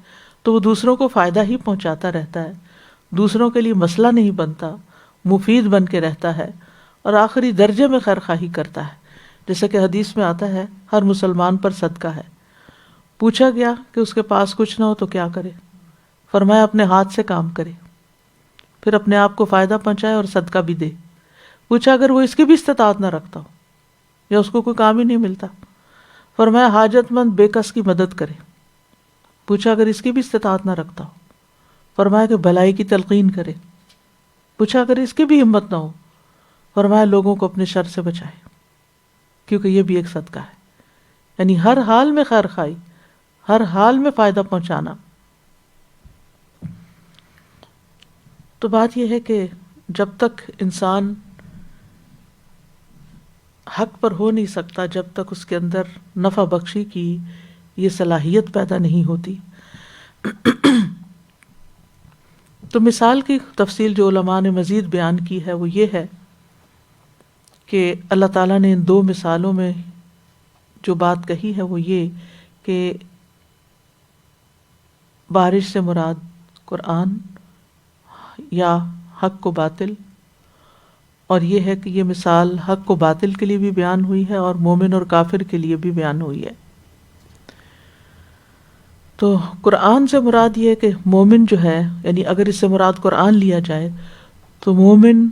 تو وہ دوسروں کو فائدہ ہی پہنچاتا رہتا ہے، دوسروں کے لیے مسئلہ نہیں بنتا، مفید بن کے رہتا ہے اور آخری درجے میں خیر خواہی کرتا ہے. جیسا کہ حدیث میں آتا ہے ہر مسلمان پر صدقہ ہے. پوچھا گیا کہ اس کے پاس کچھ نہ ہو تو کیا کرے؟ فرمایا اپنے ہاتھ سے کام کرے، پھر اپنے آپ کو فائدہ پہنچائے اور صدقہ بھی دے. پوچھا اگر وہ اس کی بھی استطاعت نہ رکھتا ہو یا اس کو کوئی کام ہی نہیں ملتا، فرمایا حاجت مند بے کس کی مدد کرے. پوچھا اگر اس کی بھی استطاعت نہ رکھتا ہو، فرمایا کہ بھلائی کی تلقین کرے، پوچھا اگر اس کی بھی ہمت نہ ہو، فرمایا لوگوں کو اپنے شر سے بچائے، کیونکہ یہ بھی ایک صدقہ ہے. یعنی ہر حال میں خیر خواہی، ہر حال میں فائدہ پہنچانا. تو بات یہ ہے کہ جب تک انسان حق پر ہو نہیں سکتا، جب تک اس کے اندر نفع بخشی کی یہ صلاحیت پیدا نہیں ہوتی. تو مثال کی تفصیل جو علماء نے مزید بیان کی ہے وہ یہ ہے کہ اللہ تعالیٰ نے ان دو مثالوں میں جو بات کہی ہے وہ یہ کہ بارش سے مراد قرآن یا حق و باطل، اور یہ ہے کہ یہ مثال حق و باطل کے لیے بھی بیان ہوئی ہے اور مومن اور کافر کے لیے بھی بیان ہوئی ہے. تو قرآن سے مراد یہ ہے کہ مومن جو ہے، یعنی اگر اس سے مراد قرآن لیا جائے تو مومن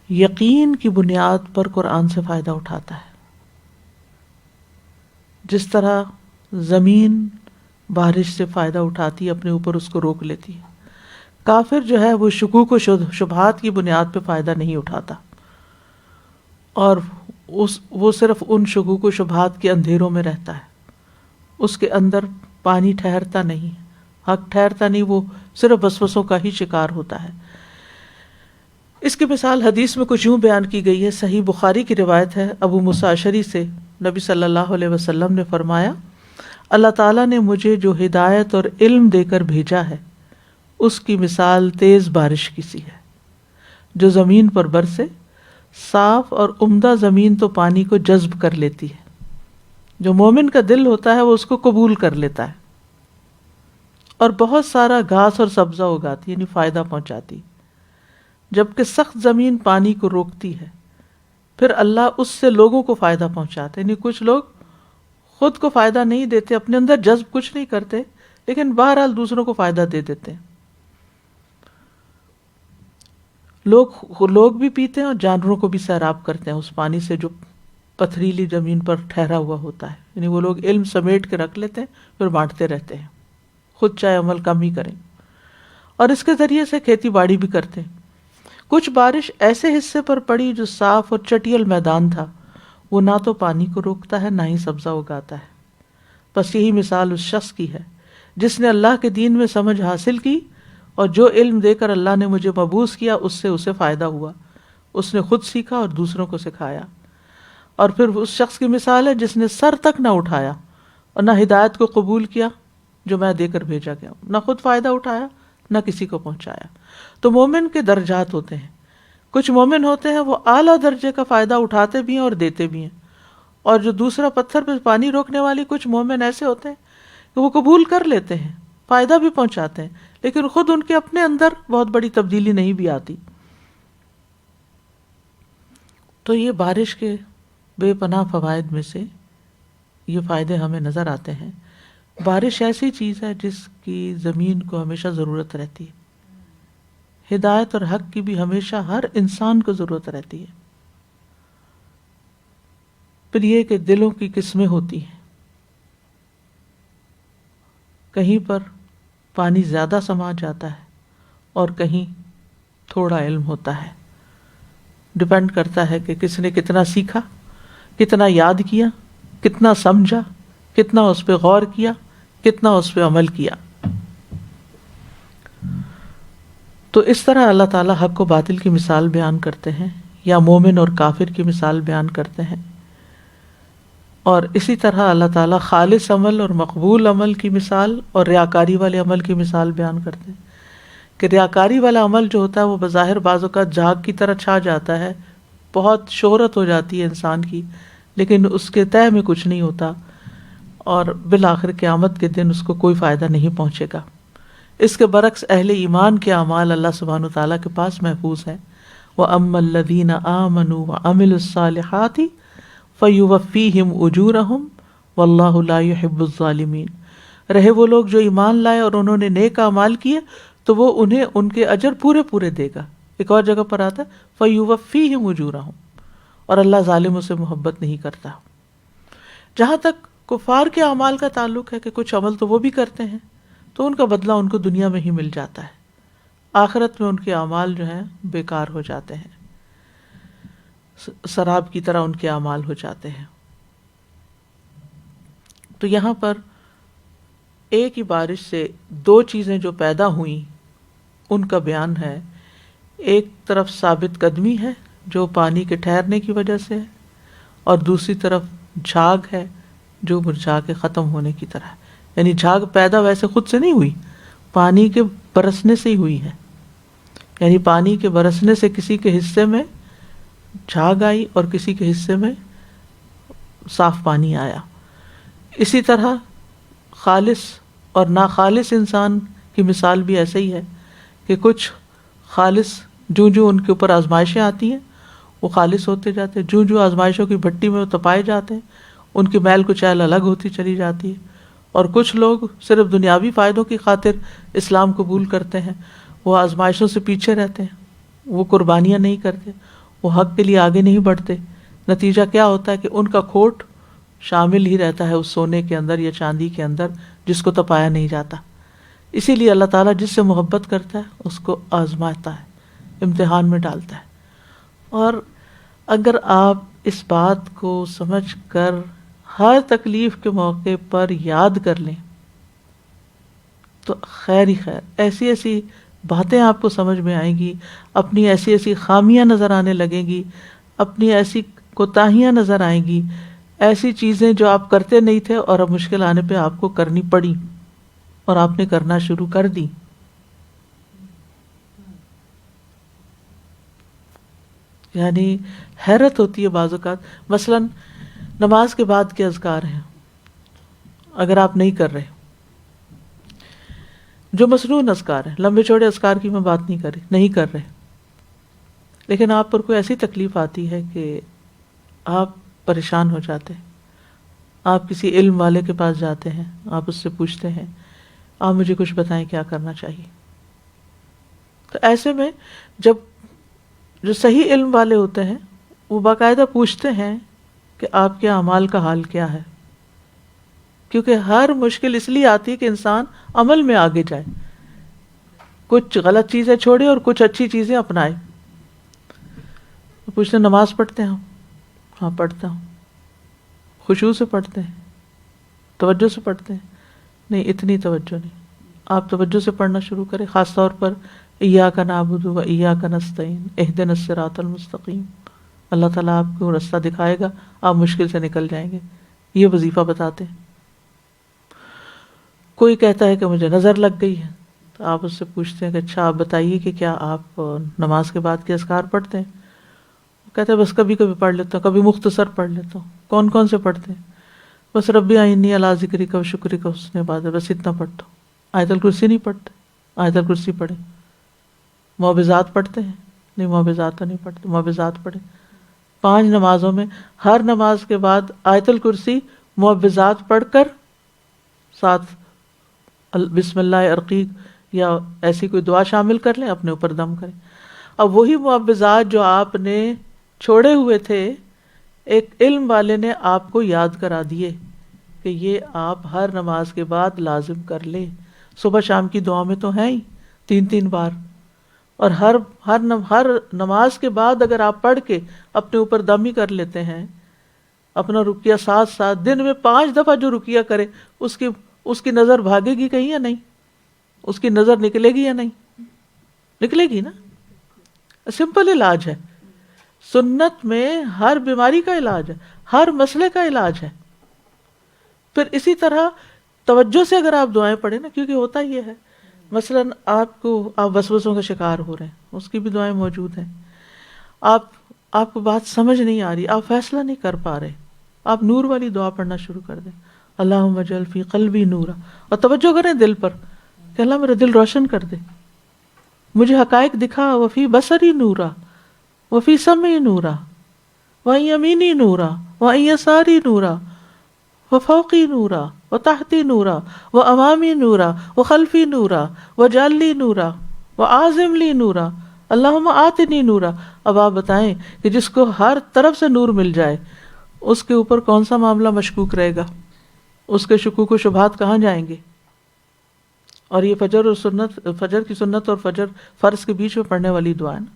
یقین کی بنیاد پر قرآن سے فائدہ اٹھاتا ہے، جس طرح زمین بارش سے فائدہ اٹھاتی ہے، اپنے اوپر اس کو روک لیتی ہے. کافر جو ہے وہ شکوک و شبہات کی بنیاد پہ فائدہ نہیں اٹھاتا، اور وہ صرف ان شکوک و شبہات کے اندھیروں میں رہتا ہے، اس کے اندر پانی ٹھہرتا نہیں، حق ٹھہرتا نہیں، وہ صرف وسوسوں کا ہی شکار ہوتا ہے. اس کی مثال حدیث میں کچھ یوں بیان کی گئی ہے. صحیح بخاری کی روایت ہے ابو موسیٰ اشعری سے، نبی صلی اللہ علیہ وسلم نے فرمایا اللہ تعالیٰ نے مجھے جو ہدایت اور علم دے کر بھیجا ہے اس کی مثال تیز بارش کی سی ہے جو زمین پر برسے. صاف اور عمدہ زمین تو پانی کو جذب کر لیتی ہے، جو مومن کا دل ہوتا ہے وہ اس کو قبول کر لیتا ہے، اور بہت سارا گھاس اور سبزہ اگاتی، یعنی فائدہ پہنچاتی. جبکہ سخت زمین پانی کو روکتی ہے، پھر اللہ اس سے لوگوں کو فائدہ پہنچاتے. یعنی کچھ لوگ خود کو فائدہ نہیں دیتے، اپنے اندر جذب کچھ نہیں کرتے، لیکن بہرحال دوسروں کو فائدہ دے دیتے ہیں. لوگ بھی پیتے ہیں اور جانوروں کو بھی سیراب کرتے ہیں اس پانی سے جو پتھریلی زمین پر ٹھہرا ہوا ہوتا ہے. یعنی وہ لوگ علم سمیٹ کے رکھ لیتے ہیں پھر بانٹتے رہتے ہیں، خود چاہے عمل کم ہی کریں، اور اس کے ذریعے سے کھیتی باڑی بھی کرتے ہیں. کچھ بارش ایسے حصے پر پڑی جو صاف اور چٹیل میدان تھا، وہ نہ تو پانی کو روکتا ہے نہ ہی سبزہ اگاتا ہے. بس یہی مثال اس شخص کی ہے جس نے اللہ کے دین میں سمجھ حاصل کی، اور جو علم دے کر اللہ نے مجھے مبعوث کیا اس سے اسے فائدہ ہوا. اس نے خود سیکھا اور دوسروں کو سکھایا. اور پھر اس شخص کی مثال ہے جس نے سر تک نہ اٹھایا اور نہ ہدایت کو قبول کیا جو میں دے کر بھیجا گیا ہوں، نہ خود فائدہ اٹھایا نہ کسی کو پہنچایا. تو مومن کے درجات ہوتے ہیں. کچھ مومن ہوتے ہیں وہ اعلیٰ درجے کا فائدہ اٹھاتے بھی ہیں اور دیتے بھی ہیں، اور جو دوسرا پتھر پہ پانی روکنے والی کچھ مومن ایسے ہوتے ہیں کہ وہ قبول کر لیتے ہیں، فائدہ بھی پہنچاتے ہیں، لیکن خود ان کے اپنے اندر بہت بڑی تبدیلی نہیں بھی آتی. تو یہ بارش کے بے پناہ فوائد میں سے یہ فائدے ہمیں نظر آتے ہیں. بارش ایسی چیز ہے جس کی زمین کو ہمیشہ ضرورت رہتی ہے. ہدایت اور حق کی بھی ہمیشہ ہر انسان کو ضرورت رہتی ہے. پھر یہ کہ دلوں کی قسمیں ہوتی ہیں، کہیں پر پانی زیادہ سما جاتا ہے اور کہیں تھوڑا علم ہوتا ہے. ڈپینڈ کرتا ہے کہ کس نے کتنا سیکھا، کتنا یاد کیا، کتنا سمجھا، کتنا اس پہ غور کیا، کتنا اس پہ عمل کیا. تو اس طرح اللہ تعالیٰ حق و باطل کی مثال بیان کرتے ہیں، یا مومن اور کافر کی مثال بیان کرتے ہیں. اور اسی طرح اللہ تعالیٰ خالص عمل اور مقبول عمل کی مثال اور ریاکاری والے عمل کی مثال بیان کرتے ہیں کہ ریاکاری والا عمل جو ہوتا ہے وہ بظاہر بعض اوقات جھاگ کی طرح چھا جاتا ہے، بہت شہرت ہو جاتی ہے انسان کی، لیکن اس کے تہہ میں کچھ نہیں ہوتا، اور بالآخر قیامت کے دن اس کو کوئی فائدہ نہیں پہنچے گا. اس کے برعکس اہل ایمان کے اعمال اللہ سبحانہ وتعالیٰ کے پاس محفوظ ہیں. وَأَمَّا الَّذِينَ آمَنُوا وَعَمِلُوا الصَّالِحَاتِ فَيُوَفِّيهِمْ أُجُورَهُمْ وَاللَّهُ لَا يُحِبُّ الظَّالِمِينَ. رہے وہ لوگ جو ایمان لائے اور انہوں نے نیک اعمال کیے تو وہ انہیں ان کے اجر پورے پورے دے گا. ایک اور جگہ پر آتا ہے فَيُوَفِّيهِمْ أُجُورَهُمْ، اور اللہ ظالموں سے محبت نہیں کرتا. جہاں تک کفار کے اعمال کا تعلق ہے کہ کچھ عمل تو وہ بھی کرتے ہیں تو ان کا بدلہ ان کو دنیا میں ہی مل جاتا ہے، آخرت میں ان کے اعمال جو ہیں بیکار ہو جاتے ہیں، سراب کی طرح ان کے اعمال ہو جاتے ہیں۔ تو یہاں پر ایک ہی بارش سے دو چیزیں جو پیدا ہوئیں ان کا بیان ہے۔ ایک طرف ثابت قدمی ہے جو پانی کے ٹھہرنے کی وجہ سے ہے، اور دوسری طرف جھاگ ہے جو مرجھا کے ختم ہونے کی طرح ہے۔ یعنی جھاگ پیدا ویسے خود سے نہیں ہوئی، پانی کے برسنے سے ہی ہوئی ہے۔ یعنی پانی کے برسنے سے کسی کے حصے میں جھاگ آئی اور کسی کے حصے میں صاف پانی آیا۔ اسی طرح خالص اور ناخالص انسان کی مثال بھی ایسے ہی ہے کہ کچھ خالص جوں جوں ان کے اوپر آزمائشیں آتی ہیں وہ خالص ہوتے جاتے ہیں، جوں جوں آزمائشوں کی بھٹی میں وہ تپائے جاتے ہیں ان کی میل کچیل الگ ہوتی چلی جاتی ہے۔ اور کچھ لوگ صرف دنیاوی فائدوں کی خاطر اسلام قبول کرتے ہیں، وہ آزمائشوں سے پیچھے رہتے ہیں، وہ قربانیاں نہیں کرتے، وہ حق کے لیے آگے نہیں بڑھتے۔ نتیجہ کیا ہوتا ہے کہ ان کا کھوٹ شامل ہی رہتا ہے اس سونے کے اندر یا چاندی کے اندر جس کو تپایا نہیں جاتا۔ اسی لیے اللہ تعالیٰ جس سے محبت کرتا ہے اس کو آزماتا ہے، امتحان میں ڈالتا ہے۔ اور اگر آپ اس بات کو سمجھ کر ہر تکلیف کے موقع پر یاد کر لیں تو خیر ہی خیر، ایسی ایسی باتیں آپ کو سمجھ میں آئیں گی، اپنی ایسی ایسی خامیاں نظر آنے لگیں گی، اپنی ایسی کوتاہیاں نظر آئیں گی، ایسی چیزیں جو آپ کرتے نہیں تھے اور اب مشکل آنے پہ آپ کو کرنی پڑی اور آپ نے کرنا شروع کر دی۔ یعنی حیرت ہوتی ہے بعض اوقات۔ مثلا نماز کے بعد کے اذکار ہیں، اگر آپ نہیں کر رہے، جو مسنون اذکار ہیں، لمبے چوڑے اذکار کی میں بات نہیں کر رہی، نہیں کر رہے، لیکن آپ پر کوئی ایسی تکلیف آتی ہے کہ آپ پریشان ہو جاتے ہیں، آپ کسی علم والے کے پاس جاتے ہیں، آپ اس سے پوچھتے ہیں آپ مجھے کچھ بتائیں کیا کرنا چاہیے۔ تو ایسے میں جب جو صحیح علم والے ہوتے ہیں وہ باقاعدہ پوچھتے ہیں کہ آپ کے اعمال کا حال کیا ہے، کیونکہ ہر مشکل اس لیے آتی ہے کہ انسان عمل میں آگے جائے، کچھ غلط چیزیں چھوڑے اور کچھ اچھی چیزیں اپنائے۔ پوچھتے نماز پڑھتے ہیں؟ ہاں پڑھتا ہوں۔ خشوع سے پڑھتے ہیں؟ توجہ سے پڑھتے ہیں؟ نہیں، اتنی توجہ نہیں۔ آپ توجہ سے پڑھنا شروع کریں، خاص طور پر ایاک نعبد و ایاک نستعین اہدنا الصراط المستقیم۔ اللہ تعالیٰ آپ کو راستہ دکھائے گا، آپ مشکل سے نکل جائیں گے، یہ وظیفہ بتاتے ہیں۔ کوئی کہتا ہے کہ مجھے نظر لگ گئی ہے، تو آپ اس سے پوچھتے ہیں کہ اچھا آپ بتائیے کہ کیا آپ نماز کے بعد کے اذکار پڑھتے ہیں؟ وہ کہتے ہیں بس کبھی کبھی پڑھ لیتا ہوں، کبھی مختصر پڑھ لیتا ہوں۔ کون کون سے پڑھتے ہیں؟ بس ربی اعنی علی ذکرک و شکرک و حسن عبادتک، بس اتنا پڑھتا ہوں۔ آیت الکرسی نہیں پڑھتے؟ آیت الکرسی پڑھیں۔ معوذات پڑھتے ہیں؟ نہیں، معوذات تو نہیں پڑھتے، معوذات پڑھیں۔ 5 نمازوں میں ہر نماز کے بعد آیت الکرسی معوذات پڑھ کر ساتھ بسم اللہ ارقیق یا ایسی کوئی دعا شامل کر لیں، اپنے اوپر دم کریں۔ اب وہی معوذات جو آپ نے چھوڑے ہوئے تھے، ایک علم والے نے آپ کو یاد کرا دیے کہ یہ آپ ہر نماز کے بعد لازم کر لیں۔ صبح شام کی دعا میں تو ہیں ہی 3 بار، اور ہر نماز کے بعد اگر آپ پڑھ کے اپنے اوپر دم ہی کر لیتے ہیں، اپنا رکیہ ساتھ دن میں 5 دفعہ جو رکیہ کرے اس کی نظر بھاگے گی کہیں یا نہیں؟ اس کی نظر نکلے گی یا نہیں؟ نکلے گی نا۔ سمپل علاج ہے، سنت میں ہر بیماری کا علاج ہے، ہر مسئلے کا علاج ہے۔ پھر اسی طرح توجہ سے اگر آپ دعائیں پڑھیں نا، کیونکہ ہوتا یہ ہے مثلا آپ وسوسوں کا شکار ہو رہے ہیں، اس کی بھی دعائیں موجود ہیں۔ آپ کو بات سمجھ نہیں آ رہی، آپ فیصلہ نہیں کر پا رہے، آپ نور والی دعا پڑھنا شروع کر دیں، اللہم اجعل فی قلبی نورا، اور توجہ کریں دل پر کہ اللہ میرا دل روشن کر دے، مجھے حقائق دکھا، وفی بصری نورا وفی سمعی نورا وعن یمینی نورا وعن یساری نورا وفوقی نورا وتحتی نورا وامامی نورا وخلفی نورا وجعل لی نورا وعازم لی نورا اللہم آتنی نورا۔ اب آپ بتائیں کہ جس کو ہر طرف سے نور مل جائے اس کے اوپر کون سا معاملہ مشکوک رہے گا؟ اس کے شکوک و شبہات کہاں جائیں گے؟ اور یہ فجر کی سنت اور فرض کے بیچ میں پڑھنے والی دعا ہے نا،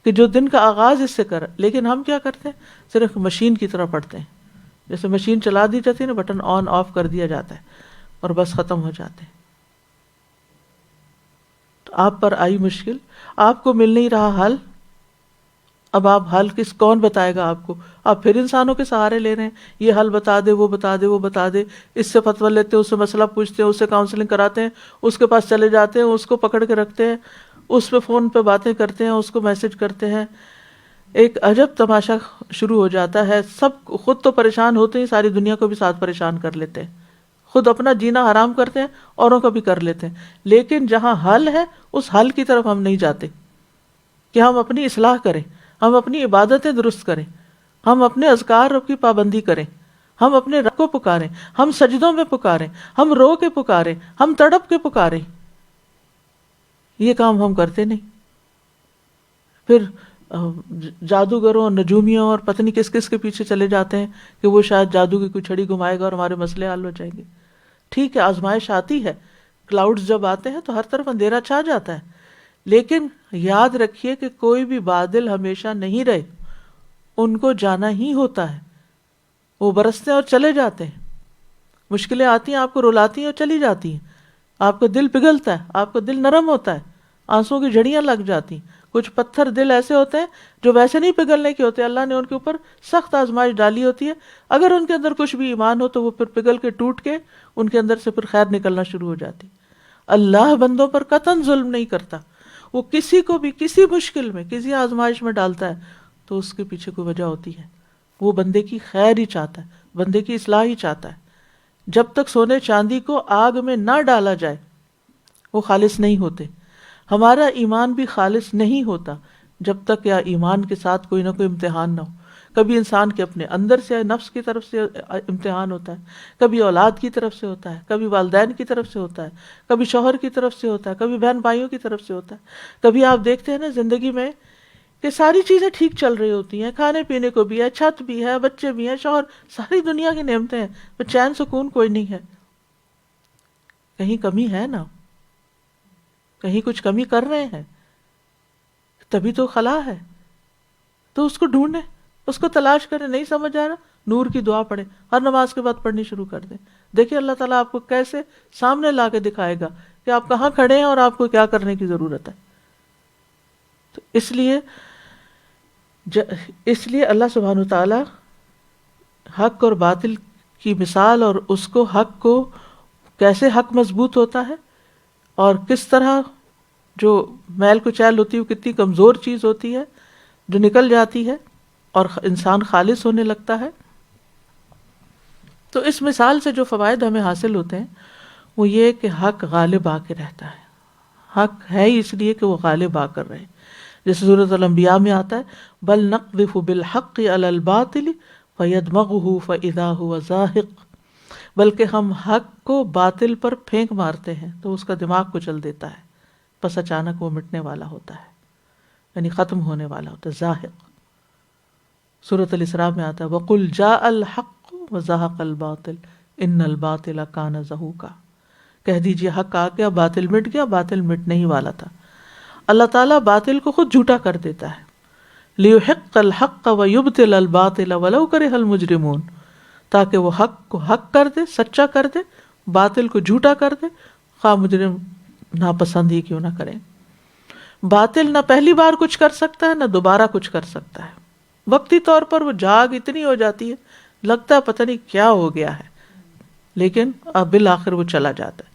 کہ جو دن کا آغاز اس سے کر. لیکن ہم کیا کرتے ہیں؟ صرف مشین کی طرح پڑھتے ہیں، جیسے مشین چلا دی جاتی ہے نا، بٹن آن آف کر دیا جاتا ہے اور بس ختم ہو جاتے ہیں. تو آپ پر آئی مشکل، آپ کو مل نہیں رہا حل. اب آپ حل کون بتائے گا آپ کو؟ آپ پھر انسانوں کے سہارے لے رہے ہیں، یہ حل بتا دے، وہ بتا دے، وہ بتا دے. اس سے فتویٰ لیتے ہیں، اس سے مسئلہ پوچھتے ہیں، اس سے کاؤنسلنگ کراتے ہیں، اس کے پاس چلے جاتے ہیں، اس کو پکڑ کے رکھتے ہیں، اس پہ فون پہ باتیں کرتے ہیں، اس کو میسج کرتے ہیں. ایک عجب تماشا شروع ہو جاتا ہے. سب خود تو پریشان ہوتے ہیں، ساری دنیا کو بھی ساتھ پریشان کر لیتے ہیں، خود اپنا جینا حرام کرتے ہیں، اوروں کا بھی کر لیتے ہیں. لیکن جہاں حل ہے اس حل کی طرف ہم نہیں جاتے کہ ہم اپنی اصلاح کریں، ہم اپنی عبادتیں درست کریں، ہم اپنے اذکار کی پابندی کریں، ہم اپنے رب کو پکاریں، ہم سجدوں میں پکاریں، ہم رو کے پکاریں، ہم تڑپ کے پکاریں. یہ کام ہم کرتے نہیں. پھر جادوگروں اور نجومیوں اور پتہ نہیں کس کس کے پیچھے چلے جاتے ہیں کہ وہ شاید جادو کی کوئی چھڑی گھمائے گا اور ہمارے مسئلے حل ہو جائیں گے. ٹھیک ہے، آزمائش آتی ہے، کلاؤڈز جب آتے ہیں تو ہر طرف اندھیرا چھا جاتا ہے، لیکن یاد رکھیے کہ کوئی بھی بادل ہمیشہ نہیں رہے، ان کو جانا ہی ہوتا ہے. وہ برستے ہیں اور چلے جاتے ہیں. مشکلیں آتی ہیں، آپ کو رلاتی ہیں اور چلی جاتی ہیں. آپ کا دل پگھلتا ہے، آپ کا دل نرم ہوتا ہے، آنسوں کی جھڑیاں لگ جاتی ہیں. کچھ پتھر دل ایسے ہوتے ہیں جو ویسے نہیں پگھلنے کے ہوتے، اللہ نے ان کے اوپر سخت آزمائش ڈالی ہوتی ہے. اگر ان کے اندر کچھ بھی ایمان ہو تو وہ پھر پگھل کے ٹوٹ کے ان کے اندر سے پھر خیر نکلنا شروع ہو جاتی. اللہ بندوں پر قطعاً ظلم نہیں کرتا. وہ کسی کو بھی کسی مشکل میں، کسی آزمائش میں ڈالتا ہے تو اس کے پیچھے کوئی وجہ ہوتی ہے. وہ بندے کی خیر ہی چاہتا ہے، بندے کی اصلاح ہی چاہتا ہے. جب تک سونے چاندی کو آگ میں نہ ڈالا جائے وہ خالص نہیں ہوتے. ہمارا ایمان بھی خالص نہیں ہوتا جب تک یا ایمان کے ساتھ کوئی نہ کوئی امتحان نہ ہو. کبھی انسان کے اپنے اندر سے، نفس کی طرف سے امتحان ہوتا ہے، کبھی اولاد کی طرف سے ہوتا ہے، کبھی والدین کی طرف سے ہوتا ہے، کبھی شوہر کی طرف سے ہوتا ہے، کبھی بہن بھائیوں کی طرف سے ہوتا ہے. کبھی آپ دیکھتے ہیں نا زندگی میں کہ ساری چیزیں ٹھیک چل رہی ہوتی ہیں، کھانے پینے کو بھی ہے، چھت بھی ہے، بچے بھی ہیں، شوہر، ساری دنیا کی نعمتیں ہیں، پر چین سکون کوئی نہیں ہے. کہیں کمی ہے نا، کہیں کچھ کمی کر رہے ہیں، تبھی تو خلا ہے. تو اس کو ڈھونڈیں، اس کو تلاش کریں. نہیں سمجھ آ رہا، نور کی دعا پڑھیں، ہر نماز کے بعد پڑھنی شروع کر دیں. دیکھیں اللہ تعالیٰ آپ کو کیسے سامنے لا کے دکھائے گا کہ آپ کہاں کھڑے ہیں اور آپ کو کیا کرنے کی ضرورت ہے. تو اس لیے اللہ سبحانہ وتعالیٰ حق اور باطل کی مثال اور اس کو حق کو کیسے حق مضبوط ہوتا ہے اور کس طرح جو میل کچیل ہوتی ہے وہ کتنی کمزور چیز ہوتی ہے جو نکل جاتی ہے اور انسان خالص ہونے لگتا ہے. تو اس مثال سے جو فوائد ہمیں حاصل ہوتے ہیں وہ یہ کہ حق غالب آ کے رہتا ہے. حق ہے اس لیے کہ وہ غالب آ کر رہے. جیسے سورۃ الانبیاء میں آتا ہے بل نقذف بالحق علی الباطل فیدمغہ فاذا هو زاہق، بلکہ ہم حق کو باطل پر پھینک مارتے ہیں تو اس کا دماغ کچل دیتا ہے، پس اچانک وہ مٹنے والا ہوتا ہے، یعنی ختم ہونے والا ہوتا ہے. زاہق. سورۃ الاسراء میں آتا ہے وقل جاء الحق وزہق الباطل ان الباطل کان زہوقا. کہہ دیجئے حق آ گیا، باطل مٹ گیا. باطل مٹنے ہی والا تھا. اللہ تعالیٰ باطل کو خود جھوٹا کر دیتا ہے. لیحق الحق ویبطل الباطل ولو کرہ المجرمون، تاکہ وہ حق کو حق کر دے، سچا کر دے، باطل کو جھوٹا کر دے، خواہ مجرم ناپسند ہی کیوں نہ کریں. باطل نہ پہلی بار کچھ کر سکتا ہے نہ دوبارہ کچھ کر سکتا ہے. وقتی طور پر وہ جاگ اتنی ہو جاتی ہے، لگتا ہے پتہ نہیں کیا ہو گیا ہے، لیکن اب بالآخر وہ چلا جاتا ہے.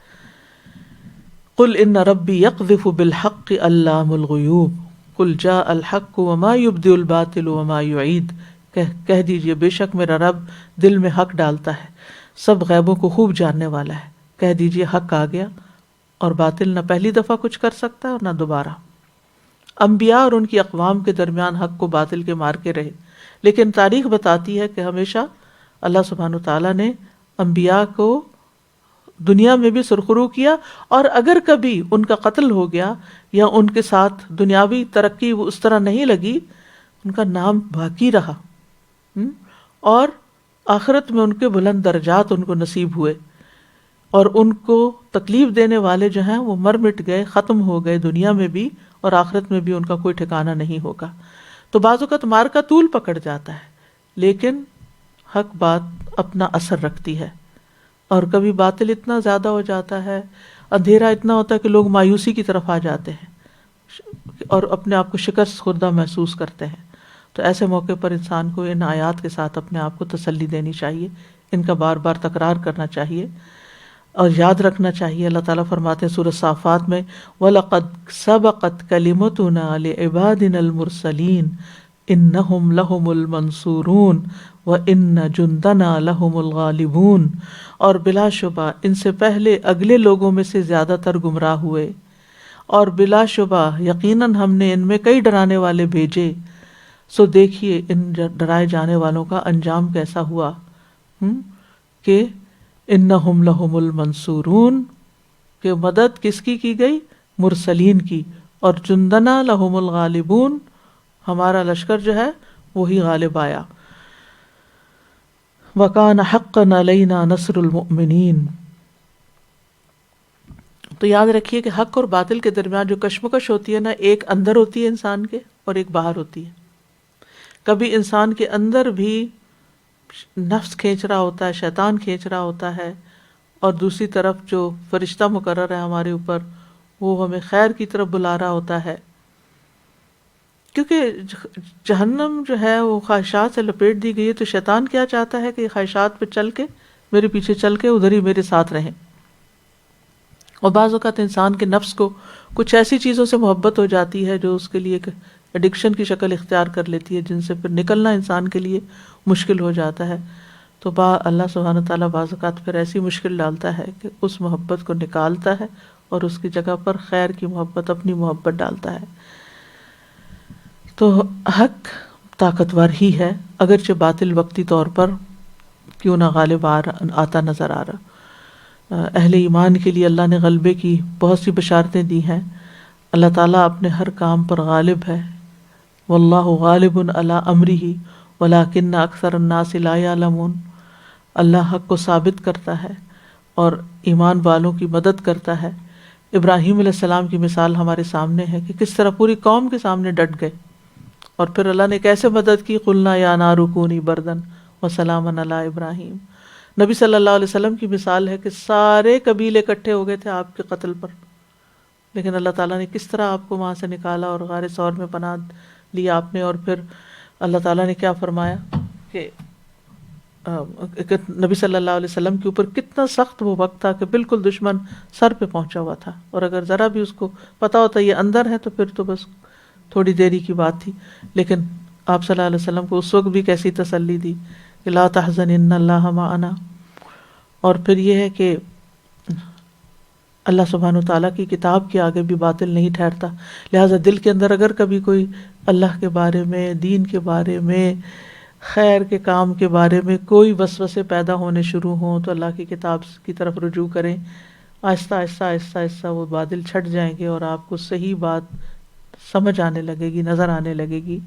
قل ان ربی یقذف بالحق علام الغیوب قل جاء الحق وما یبدئ الباطل وما یعید. کہہ دیجئے بے شک میرا رب دل میں حق ڈالتا ہے، سب غیبوں کو خوب جاننے والا ہے. کہہ دیجئے حق آ گیا اور باطل نہ پہلی دفعہ کچھ کر سکتا ہے اور نہ دوبارہ. انبیاء اور ان کی اقوام کے درمیان حق کو باطل کے مار کے رہے، لیکن تاریخ بتاتی ہے کہ ہمیشہ اللہ سبحانہ وتعالیٰ نے انبیاء کو دنیا میں بھی سرخرو کیا، اور اگر کبھی ان کا قتل ہو گیا یا ان کے ساتھ دنیاوی ترقی اس طرح نہیں لگی، ان کا نام باقی رہا اور آخرت میں ان کے بلند درجات ان کو نصیب ہوئے، اور ان کو تکلیف دینے والے جو ہیں وہ مر مٹ گئے، ختم ہو گئے دنیا میں بھی، اور آخرت میں بھی ان کا کوئی ٹھکانہ نہیں ہوگا۔ تو بعض اوقات مار کا طول پکڑ جاتا ہے، لیکن حق بات اپنا اثر رکھتی ہے، اور کبھی باطل اتنا زیادہ ہو جاتا ہے، اندھیرا اتنا ہوتا ہے کہ لوگ مایوسی کی طرف آ جاتے ہیں اور اپنے آپ کو شکست خوردہ محسوس کرتے ہیں۔ تو ایسے موقع پر انسان کو ان آیات کے ساتھ اپنے آپ کو تسلی دینی چاہیے، ان کا بار بار تکرار کرنا چاہیے اور یاد رکھنا چاہیے۔ اللہ تعالیٰ فرماتے ہیں سورۃ صافات میں وَلَقَدْ سَبَقَتْ كَلِمَتُنَا لِعِبَادِنَا الْمُرْسَلِينَ إِنَّهُمْ لَهُمُ الْمَنْصُورُونَ وَإِنَّ جُنْدَنَا لَهُمُ الْغَالِبُونَ، اور بلا شبہ ان سے پہلے اگلے لوگوں میں سے زیادہ تر گمراہ ہوئے، اور بلا شبہ یقیناً ہم نے ان میں کئی ڈرانے والے بھیجے، سو دیکھیے ان ڈرائے جانے والوں کا انجام کیسا ہوا، کہ انہم لہم المنصورون، کہ مدد کس کی گئی؟ مرسلین کی، اور جندنا لہم الغالبون، ہمارا لشکر جو ہے وہی غالب آیا۔ وَكَانَ حَقًّا عَلَيْنَا نَصْرُ الْمُؤْمِنِينَ۔ تو یاد رکھیے کہ حق اور باطل کے درمیان جو کشمکش ہوتی ہے نا، ایک اندر ہوتی ہے انسان کے اور ایک باہر ہوتی ہے۔ کبھی انسان کے اندر بھی نفس کھینچ رہا ہوتا ہے، شیطان کھینچ رہا ہوتا ہے، اور دوسری طرف جو فرشتہ مقرر ہے ہمارے اوپر وہ ہمیں خیر کی طرف بلا رہا ہوتا ہے، کیونکہ جہنم جو ہے وہ خواہشات سے لپیٹ دی گئی ہے۔ تو شیطان کیا چاہتا ہے کہ یہ خواہشات پہ چل کے، میرے پیچھے چل کے ادھر ہی میرے ساتھ رہیں۔ اور بعض اوقات انسان کے نفس کو کچھ ایسی چیزوں سے محبت ہو جاتی ہے جو اس کے لیے ایک ایڈکشن کی شکل اختیار کر لیتی ہے، جن سے پھر نکلنا انسان کے لیے مشکل ہو جاتا ہے۔ تو اللہ سبحانہ تعالیٰ بعض اوقات پھر ایسی مشکل ڈالتا ہے کہ اس محبت کو نکالتا ہے اور اس کی جگہ پر خیر کی محبت، اپنی محبت ڈالتا ہے۔ تو حق طاقتور ہی ہے، اگرچہ باطل وقتی طور پر کیوں نہ غالب آتا نظر آ رہا۔ اہل ایمان کے لیے اللہ نے غلبے کی بہت سی بشارتیں دی ہیں۔ اللہ تعالیٰ اپنے ہر کام پر غالب ہے، واللہ غالب علی امرہ ولکن اکثر الناس لا یعلمون۔ اللہ حق کو ثابت کرتا ہے اور ایمان والوں کی مدد کرتا ہے۔ ابراہیم علیہ السلام کی مثال ہمارے سامنے ہے کہ کس طرح پوری قوم کے سامنے ڈٹ گئے، اور پھر اللہ نے کیسے مدد کی، قلنا یا نار کونی بردن وسلاما علی ابراہیم۔ نبی صلی اللہ علیہ وسلم کی مثال ہے کہ سارے قبیلے اکٹھے ہو گئے تھے آپ کے قتل پر، لیکن اللہ تعالیٰ نے کس طرح آپ کو وہاں سے نکالا اور غار ثور میں پناہ لیا آپ نے۔ اور پھر اللہ تعالیٰ نے کیا فرمایا کہ نبی صلی اللہ علیہ وسلم کے اوپر کتنا سخت وہ وقت تھا کہ بالکل دشمن سر پہ پہنچا ہوا تھا، اور اگر ذرا بھی اس کو پتا ہوتا یہ اندر ہے تو پھر تو بس تھوڑی دیری کی بات تھی۔ لیکن آپ صلی اللہ علیہ وسلم کو اس وقت بھی کیسی تسلی دی کہ لا تحزن ان اللہ معنا۔ اور پھر یہ ہے کہ اللہ سبحانہ وتعالیٰ کی کتاب کے آگے بھی باطل نہیں ٹھہرتا، لہٰذا دل کے اندر اگر کبھی کوئی اللہ کے بارے میں، دین کے بارے میں، خیر کے کام کے بارے میں کوئی وسوسے پیدا ہونے شروع ہوں تو اللہ کی کتاب کی طرف رجوع کریں۔ آہستہ آہستہ آہستہ آہستہ وہ بادل چھٹ جائیں گے اور آپ کو صحیح بات سمجھ آنے لگے گی، نظر آنے لگے گی۔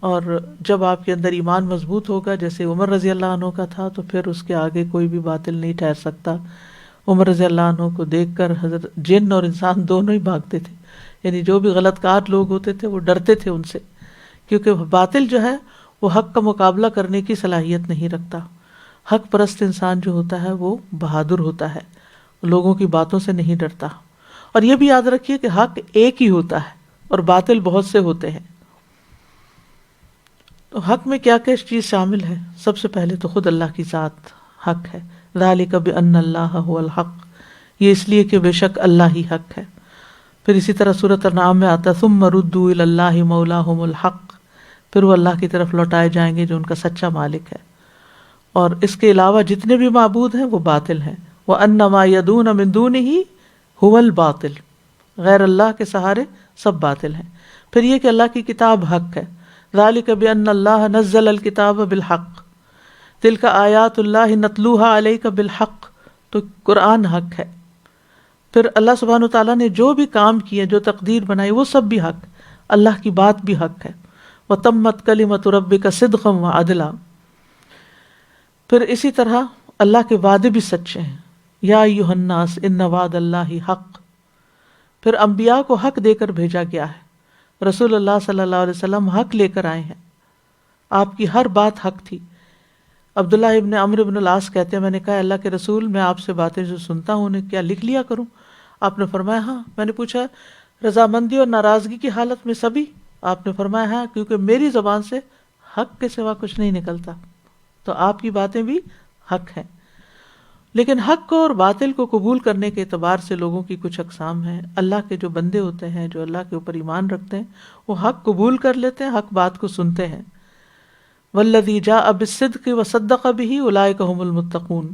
اور جب آپ کے اندر ایمان مضبوط ہوگا جیسے عمر رضی اللہ عنہ کا تھا، تو پھر اس کے آگے کوئی بھی باطل نہیں ٹھہر سکتا۔ عمر رضی اللہ عنہ کو دیکھ کر حضرت جن اور انسان دونوں ہی بھاگتے تھے، یعنی جو بھی غلط کار لوگ ہوتے تھے وہ ڈرتے تھے ان سے، کیونکہ باطل جو ہے وہ حق کا مقابلہ کرنے کی صلاحیت نہیں رکھتا۔ حق پرست انسان جو ہوتا ہے وہ بہادر ہوتا ہے، لوگوں کی باتوں سے نہیں ڈرتا۔ اور یہ بھی یاد رکھیے کہ حق ایک ہی ہوتا ہے اور باطل بہت سے ہوتے ہیں۔ تو حق میں کیا کیا چیز شامل ہے؟ سب سے پہلے تو خود اللہ کی ذات حق ہے، ذالک بأن اللہ هو الحق، یہ اس لیے کہ بے شک اللہ ہی حق ہے۔ پھر اسی طرح سورۃ الانعام میں آتا ثم ردوا الی اللہ مولاہم الحق، پھر وہ اللہ کی طرف لوٹائے جائیں گے جو ان کا سچا مالک ہے۔ اور اس کے علاوہ جتنے بھی معبود ہیں وہ باطل ہیں، وَأَنَّ مَا يَدُونَ مِن دُونِهِ هُوَ الْبَاطِلُ، غیر اللہ کے سہارے سب باطل ہیں۔ پھر یہ کہ اللہ کی کتاب حق ہے، ذَلِكَ بِأَنَّ اللَّهَ نَزَّلَ الْكِتَابَ بِالْحَقِّ تِلْكَ آیَاتُ اللَّهِ نَتْلُوهَا عَلَيْكَ بِالْحَقِّ، تو قرآن حق ہے۔ پھر اللہ سبحانہ وتعالیٰ نے جو بھی کام کیے، جو تقدیر بنائی، وہ سب بھی حق، اللہ کی بات بھی حق ہے۔ وَتَمَّتْ كَلِمَةُ رَبِّكَ صِدْقًا وَعَدْلًا، پھر اسی طرح اللہ کے وعدے بھی سچے ہیں، یا ایھا الناس ان وعد اللہ حق. پھر انبیاء کو حق دے کر بھیجا گیا ہے، رسول اللہ صلی اللہ علیہ وسلم حق لے کر آئے ہیں، آپ کی ہر بات حق تھی. عبداللہ ابن عمرو بن العاص کہتے ہیں میں نے کہا اللہ کے رسول میں آپ سے باتیں جو سنتا ہوں انہیں کیا لکھ لیا کروں؟ آپ نے فرمایا ہاں. میں نے پوچھا رضامندی اور ناراضگی کی حالت میں سبھی؟ آپ نے فرمایا ہاں، کیونکہ میری زبان سے حق کے سوا کچھ نہیں نکلتا. تو آپ کی باتیں بھی حق ہیں. لیکن حق کو اور باطل کو قبول کرنے کے اعتبار سے لوگوں کی کچھ اقسام ہیں. اللہ کے جو بندے ہوتے ہیں جو اللہ کے اوپر ایمان رکھتے ہیں وہ حق قبول کر لیتے ہیں، حق بات کو سنتے ہیں. والذی جاء بالصدق وصدق به اولئک هم المتقون.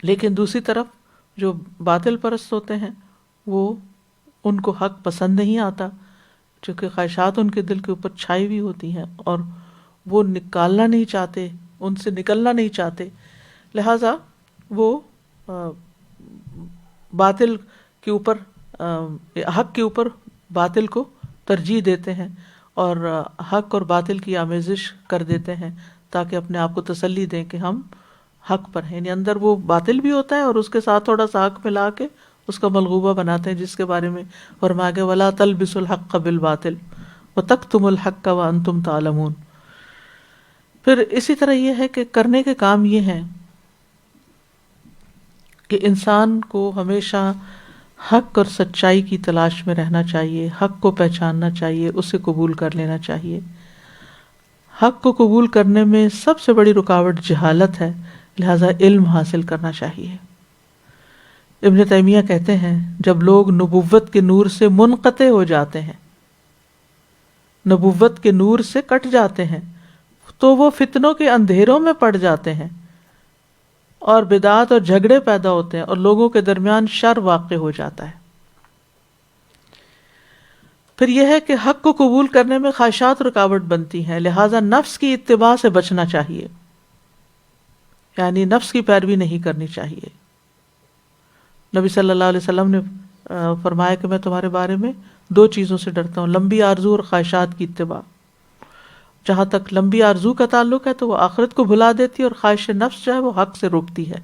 لیکن دوسری طرف جو باطل پرست ہوتے ہیں وہ ان کو حق پسند نہیں آتا، چونکہ خواہشات ان کے دل کے اوپر چھائی ہوئی ہوتی ہیں اور وہ نکالنا نہیں چاہتے، ان سے نکلنا نہیں چاہتے، لہٰذا وہ باطل کے اوپر حق کے اوپر باطل کو ترجیح دیتے ہیں اور حق اور باطل کی آمیزش کر دیتے ہیں تاکہ اپنے آپ کو تسلی دیں کہ ہم حق پر ہیں. یعنی اندر وہ باطل بھی ہوتا ہے اور اس کے ساتھ تھوڑا سا حق ملا کے اس کا ملغوبہ بناتے ہیں، جس کے بارے میں فرمایا گیا وَلَا تَلْبِسُوا الْحَقَّ بِالْبَاطِلِ وَتَكْتُمُوا الْحَقَّ وَأَنْتُمْ تَعْلَمُونَ. پھر اسی طرح یہ ہے کہ کرنے کے کام یہ ہیں کہ انسان کو ہمیشہ حق اور سچائی کی تلاش میں رہنا چاہیے، حق کو پہچاننا چاہیے، اسے قبول کر لینا چاہیے. حق کو قبول کرنے میں سب سے بڑی رکاوٹ جہالت ہے، لہذا علم حاصل کرنا چاہیے. ابن تیمیہ کہتے ہیں جب لوگ نبوت کے نور سے منقطع ہو جاتے ہیں، نبوت کے نور سے کٹ جاتے ہیں، تو وہ فتنوں کے اندھیروں میں پڑ جاتے ہیں اور بدعات اور جھگڑے پیدا ہوتے ہیں اور لوگوں کے درمیان شر واقع ہو جاتا ہے. پھر یہ ہے کہ حق کو قبول کرنے میں خواہشات رکاوٹ بنتی ہیں، لہذا نفس کی اتباع سے بچنا چاہیے، یعنی نفس کی پیروی نہیں کرنی چاہیے. نبی صلی اللہ علیہ وسلم نے فرمایا کہ میں تمہارے بارے میں 2 چیزوں سے ڈرتا ہوں، لمبی آرزو اور خواہشات کی اتباع. جہاں تک لمبی آرزو کا تعلق ہے تو وہ آخرت کو بھلا دیتی ہے اور خواہش نفس جو ہے وہ حق سے روکتی ہے.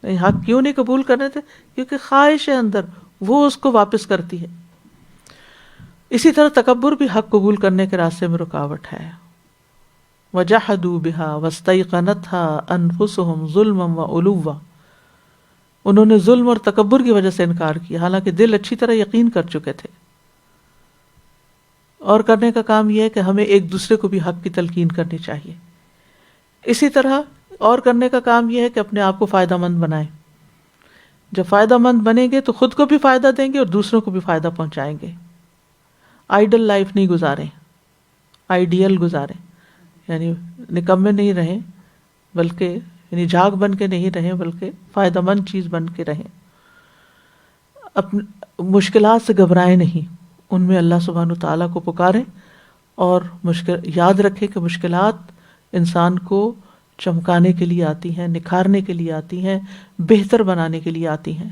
حق کیوں نہیں قبول کرنے تھے؟ کیونکہ خواہش ہے اندر، وہ اس کو واپس کرتی ہے. اسی طرح تکبر بھی حق قبول کرنے کے راستے میں رکاوٹ ہے. وَجَحَدُوا بِهَا وَاسْتَيْقَنَتْهَا أَنفُسُهُمْ ظُلْمًا وَعُلُوًّا. انہوں نے ظلم اور تکبر کی وجہ سے انکار کیا، حالانکہ دل اچھی طرح یقین کر چکے تھے. اور کرنے کا کام یہ ہے کہ ہمیں ایک دوسرے کو بھی حق کی تلقین کرنی چاہیے. اسی طرح اور کرنے کا کام یہ ہے کہ اپنے آپ کو فائدہ مند بنائیں. جب فائدہ مند بنیں گے تو خود کو بھی فائدہ دیں گے اور دوسروں کو بھی فائدہ پہنچائیں گے. آئیڈل لائف نہیں گزاریں، آئیڈیل گزاریں، یعنی نکمے نہیں رہیں بلکہ یعنی جھاگ بن کے نہیں رہیں بلکہ فائدہ مند چیز بن کے رہیں. اپنے مشکلات سے گھبرائیں نہیں، ان میں اللہ سبحانہ تعالیٰ کو پکاریں اور یاد رکھیں کہ مشکلات انسان کو چمکانے کے لیے آتی ہیں، نکھارنے کے لیے آتی ہیں، بہتر بنانے کے لیے آتی ہیں.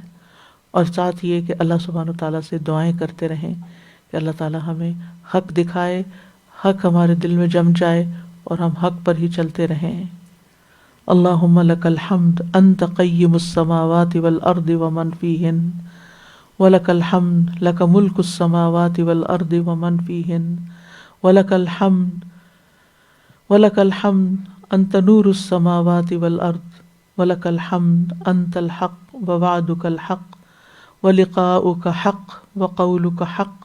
اور ساتھ یہ کہ اللہ سبحانہ تعالیٰ سے دعائیں کرتے رہیں کہ اللہ تعالیٰ ہمیں حق دکھائے، حق ہمارے دل میں جم جائے اور ہم حق پر ہی چلتے رہیں. اللہم لک الحمد انت قیم السماوات والارض ومن فیہن وَلَكَ الْحَمْدُ لَكَ مُلْكُ السَّمَاوَاتِ وَالْأَرْضِ وَمَنْ فِيهِنَّ وَلَكَ الْحَمْدُ أَنْتَ نُورُ السَّمَاوَاتِ وَالْأَرْضِ وَلَكَ الْحَمْدُ أَنْتَ الْحَقُّ وَوَعْدُكَ الْحَقُّ وَلِقَاؤُكَ حَقٌّ وَقَوْلُكَ حَقٌّ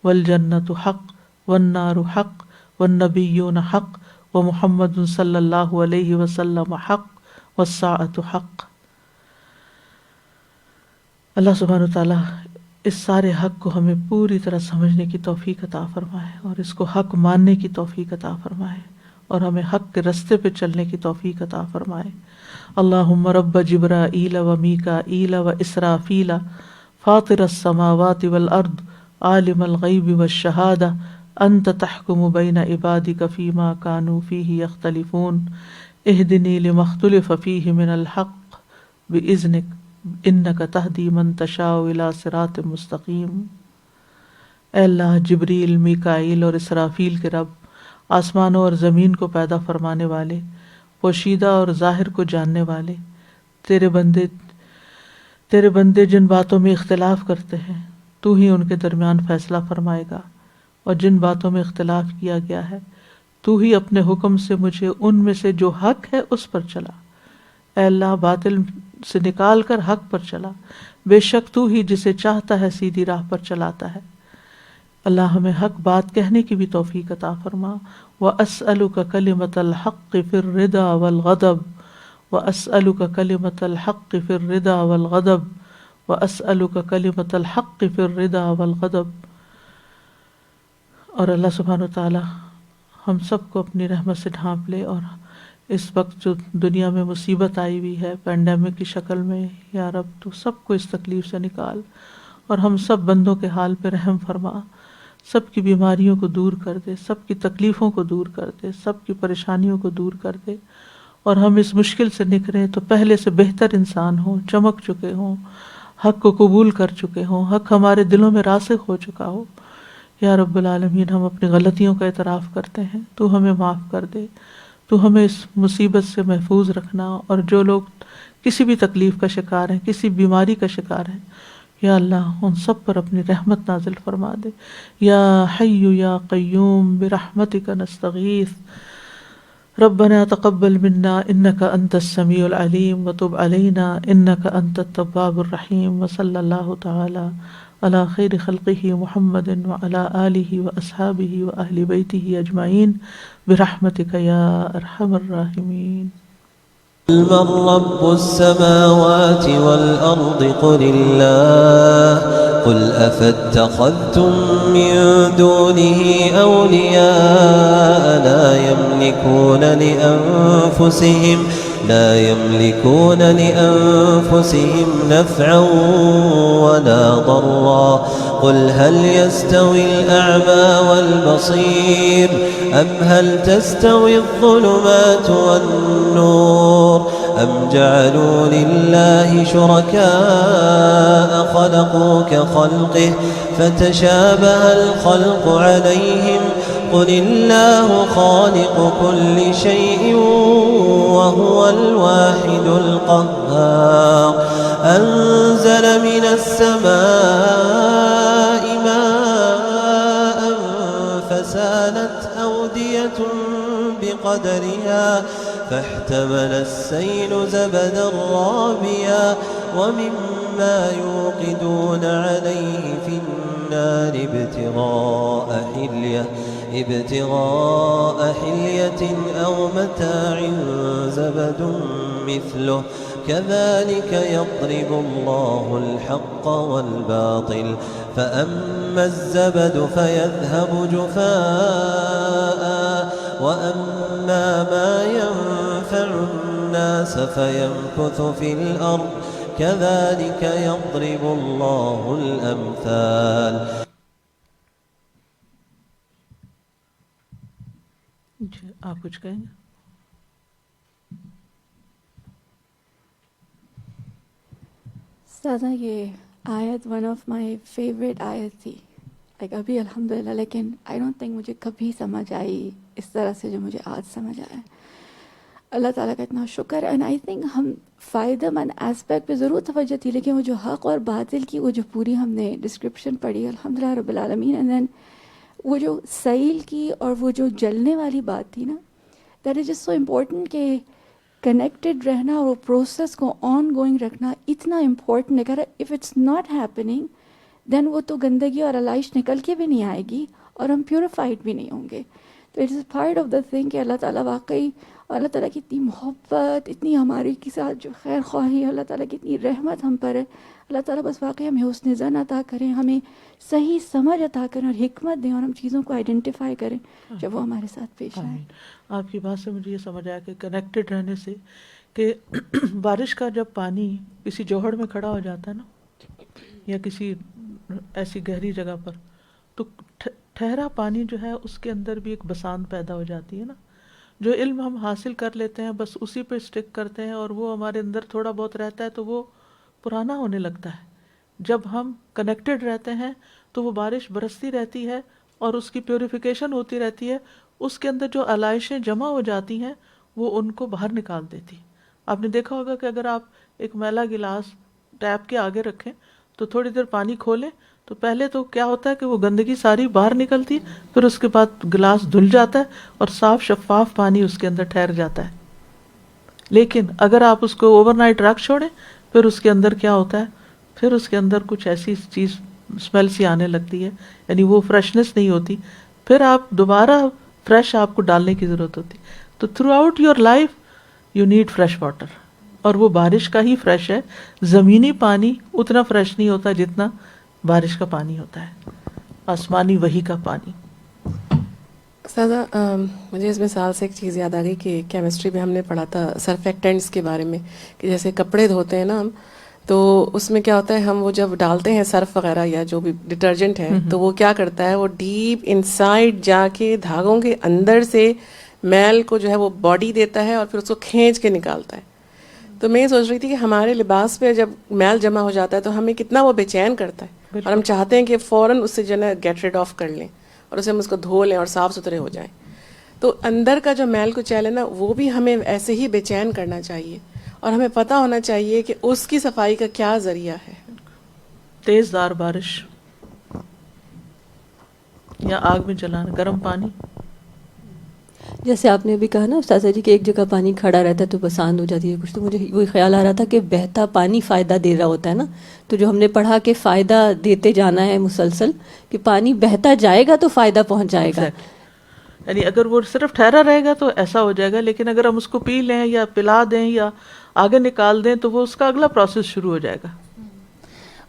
وَالْجَنَّةُ حَقٌّ وَالنَّارُ حَقٌّ وَالنَّبِيُّونَ حَقٌّ وَمُحَمَّدٌ صلی اللہ علیہ وسلم حق والساعة حق. اللہ سبحانہ وتعالیٰ اس سارے حق کو ہمیں پوری طرح سمجھنے کی توفیق عطا فرمائے اور اس کو حق ماننے کی توفیق عطا فرمائے اور ہمیں حق کے رستے پہ چلنے کی توفیق عطا فرمائے. اللہم رب جبرائیل و میکائیل و اسرافیل فاطر السماوات والارض عالم الغیب والشہادہ انت تحکم بین عبادک فیما کانوا فیہ یختلفون اہدنی لما اختلف فیہ من الحق باذنک انک تہدی من تشاء الی صراط مستقیم. اے اللہ، جبریل، میکائیل اور اسرافیل کے رب، آسمانوں اور زمین کو پیدا فرمانے والے، پوشیدہ اور ظاہر کو جاننے والے، تیرے بندے جن باتوں میں اختلاف کرتے ہیں تو ہی ان کے درمیان فیصلہ فرمائے گا، اور جن باتوں میں اختلاف کیا گیا ہے تو ہی اپنے حکم سے مجھے ان میں سے جو حق ہے اس پر چلا۔ اے اللہ، باطل سے نکال کر حق پر چلا، بے شک تو ہی جسے چاہتا ہے سیدھی راہ پر چلاتا ہے۔ اللہ ہمیں حق بات کہنے کی بھی توفیق عطا فرما۔ وَأَسْأَلُكَ كَلِمَةَ الْحَقِّ فِي الرِّضَا وَالْغَضَبِ وَأَسْأَلُكَ كَلِمَةَ الْحَقِّ فِي الرِّضَا وَالْغَضَبِ وَأَسْأَلُكَ كَلِمَةَ الْحَقِّ فِي الرِّضَا وَالْغَضَبِ۔ اور اللہ سبحانہ وتعالی ہم سب کو اپنی رحمت سے ڈھانپ لے، اور اس وقت جو دنیا میں مصیبت آئی ہوئی ہے پینڈیمک کی شکل میں، یا رب تو سب کو اس تکلیف سے نکال، اور ہم سب بندوں کے حال پہ رحم فرما، سب کی بیماریوں کو دور کر دے، سب کی تکلیفوں کو دور کر دے، سب کی پریشانیوں کو دور کر دے، اور ہم اس مشکل سے نکلیں تو پہلے سے بہتر انسان ہوں، چمک چکے ہوں، حق کو قبول کر چکے ہوں، حق ہمارے دلوں میں راسخ ہو چکا ہو۔ یا رب العالمین، ہم اپنی غلطیوں کا اعتراف کرتے ہیں، تو ہمیں معاف کر دے، تو ہمیں اس مصیبت سے محفوظ رکھنا، اور جو لوگ کسی بھی تکلیف کا شکار ہیں، کسی بیماری کا شکار ہیں، یا اللہ ان سب پر اپنی رحمت نازل فرما دے۔ یا حی یا قیوم برحمتک نستغیث، ربنا تقبل منا انک انت السمیع العلیم وتب علینا انک انت التواب الرحیم، وصلی اللہ تعالی علی خیر خلقہ محمد وعلی آلہ واصحابہ واہل بیتہ اجمعین برحمتک یا ارحم الراحمین۔ من رب السماوات والأرض قل الله قل أفاتخذتم من دونه أولياء لا يملكون لأنفسهم نفعا ولا ضرا قل هل يستوي الأعمى والبصير أم هل تستوي الظلمات والنور أم جعلوا لله شركاء خلقوا كخلقه فتشابه الخلق عليهم قل الله خالق كل شيء وهو الواحد القهار أنزل من السماء ماء فسالت أودية بقدرها فاحتمل السيل زبدا رابيا ومما يوقدون عليه في النار ابتغاء حلية أو متاع زبد مثله كذلك يضرب الله الحق والباطل فأما الزبد فيذهب جفاء وأما ما ينفع الناس فيمكث في الأرض كذلك يضرب الله الأمثال۔ جی آپ کچھ کہیں گے؟ سادہ یہ آیت ون آف مائی فیوریٹ آیت تھی، لائک ابھی الحمدللہ، لیکن آئی ڈونٹ تھنک مجھے کبھی سمجھ آئی اس طرح سے جو مجھے آج سمجھ آیا۔ اللہ تعالیٰ کا اتنا شکر ہے، اینڈ آئی تھنک ہم فائدہ مند اسپیکٹ پہ ضرور توجہ تھی، لیکن وہ جو حق اور باطل کی وہ جو پوری ہم نے ڈسکرپشن پڑھی الحمدللہ رب العالمین، اینڈ دین وہ جو سیل کی اور وہ جو جلنے والی بات تھی نا، that is just so important کہ کنیکٹڈ رہنا اور وہ پروسیس کو آن گوئنگ رکھنا اتنا امپورٹنٹ ہے۔ کہ اف اٹس ناٹ ہیپننگ دین وہ تو گندگی اور علائش نکل کے بھی نہیں آئے گی اور ہم پیوریفائڈ بھی نہیں ہوں گے۔ تو it is part of the thing کہ اللہ تعالیٰ واقعی، اللہ تعالیٰ کی اتنی محبت، اتنی ہماری کے ساتھ جو خیر خواہی، اللہ تعالیٰ کی اتنی رحمت ہم پر ہے۔ اللہ تعالیٰ بس واقعی ہمیں حسن ظن عطا کریں، ہمیں صحیح سمجھ عطا کریں اور حکمت دیں، اور ہم چیزوں کو آئیڈینٹیفائی کریں جب وہ ہمارے ساتھ پیش آئیں۔ آپ کی بات سے مجھے یہ سمجھ آیا کہ کنیکٹڈ رہنے سے، کہ بارش کا جب پانی کسی جوہڑ میں کھڑا ہو جاتا ہے نا، یا کسی ایسی گہری جگہ پر، تو ٹھہرا پانی جو ہے اس کے اندر بھی ایک بساند پیدا ہو جاتی ہے نا۔ جو علم ہم حاصل کر لیتے ہیں بس اسی پہ اسٹک کرتے ہیں، اور وہ ہمارے اندر تھوڑا بہت رہتا ہے تو وہ پرانا ہونے لگتا ہے۔ جب ہم کنیکٹڈ رہتے ہیں تو وہ بارش برستی رہتی ہے اور اس کی پیوریفیکیشن ہوتی رہتی ہے، اس کے اندر جو علائشیں جمع ہو جاتی ہیں وہ ان کو باہر نکال دیتی. آپ نے دیکھا ہوگا کہ اگر آپ ایک میلا گلاس ٹیپ کے آگے رکھیں تو تھوڑی دیر پانی کھولیں تو پہلے تو کیا ہوتا ہے کہ وہ گندگی ساری باہر نکلتی ہے, پھر اس کے بعد گلاس دھل جاتا ہے اور صاف شفاف پانی اس کے اندر ٹھہر جاتا ہے. لیکن اگر آپ اس کو اوور نائٹ رکھ چھوڑیں پھر اس کے اندر کیا ہوتا ہے, پھر اس کے اندر کچھ ایسی چیز اسمیل سی آنے لگتی ہے, یعنی وہ فریشنس نہیں ہوتی, پھر آپ دوبارہ فریش آپ کو ڈالنے کی ضرورت ہوتی. تو through out your life you need fresh water, اور وہ بارش کا ہی فریش ہے. زمینی پانی اتنا فریش نہیں ہوتا جتنا بارش کا پانی ہوتا ہے, آسمانی وحی کا پانی. سادہ مجھے اس مثال سے ایک چیز یاد آ گئی کہ کیمسٹری میں ہم نے پڑھا تھا سرفیکٹنٹس کے بارے میں, کہ جیسے کپڑے دھوتے ہیں نا ہم, تو اس میں کیا ہوتا ہے, ہم وہ جب ڈالتے ہیں سرف وغیرہ یا جو بھی ڈٹرجنٹ ہے تو وہ کیا کرتا ہے, وہ ڈیپ انسائڈ جا کے دھاگوں کے اندر سے میل کو جو ہے وہ باڈی دیتا ہے اور پھر اس کو کھینچ کے نکالتا ہے. تو میں یہ سوچ رہی تھی کہ ہمارے لباس پہ جب میل جمع ہو جاتا ہے تو ہمیں کتنا وہ بے چین کرتا ہے, اور ہم چاہتے ہیں کہ فوراً اس سے جو ہے نا گیٹ ریڈ آف کر لیں اور اسے ہم اس کو دھو لیں اور صاف ستھرے ہو جائیں. تو اندر کا جو میل کچیل ہے نا وہ بھی ہمیں ایسے ہی بے چین کرنا چاہیے, اور ہمیں پتہ ہونا چاہیے کہ اس کی صفائی کا کیا ذریعہ ہے. تیز دھار بارش یا آگ میں جلانا, گرم پانی. جیسے آپ نے ابھی کہا نا استاذہ جی کہ ایک جگہ پانی کھڑا رہتا ہے تو بساند ہو جاتی ہے کچھ, تو مجھے وہی خیال آ رہا تھا کہ بہتا پانی فائدہ دے رہا ہوتا ہے نا, تو جو ہم نے پڑھا کہ فائدہ دیتے جانا ہے مسلسل, کہ پانی بہتا جائے گا تو فائدہ پہنچ جائے گا. یعنی اگر وہ صرف ٹھہرا رہے گا تو ایسا ہو جائے گا, لیکن اگر ہم اس کو پی لیں یا پلا دیں یا آگے نکال دیں تو وہ اس کا اگلا پروسیس شروع ہو جائے گا.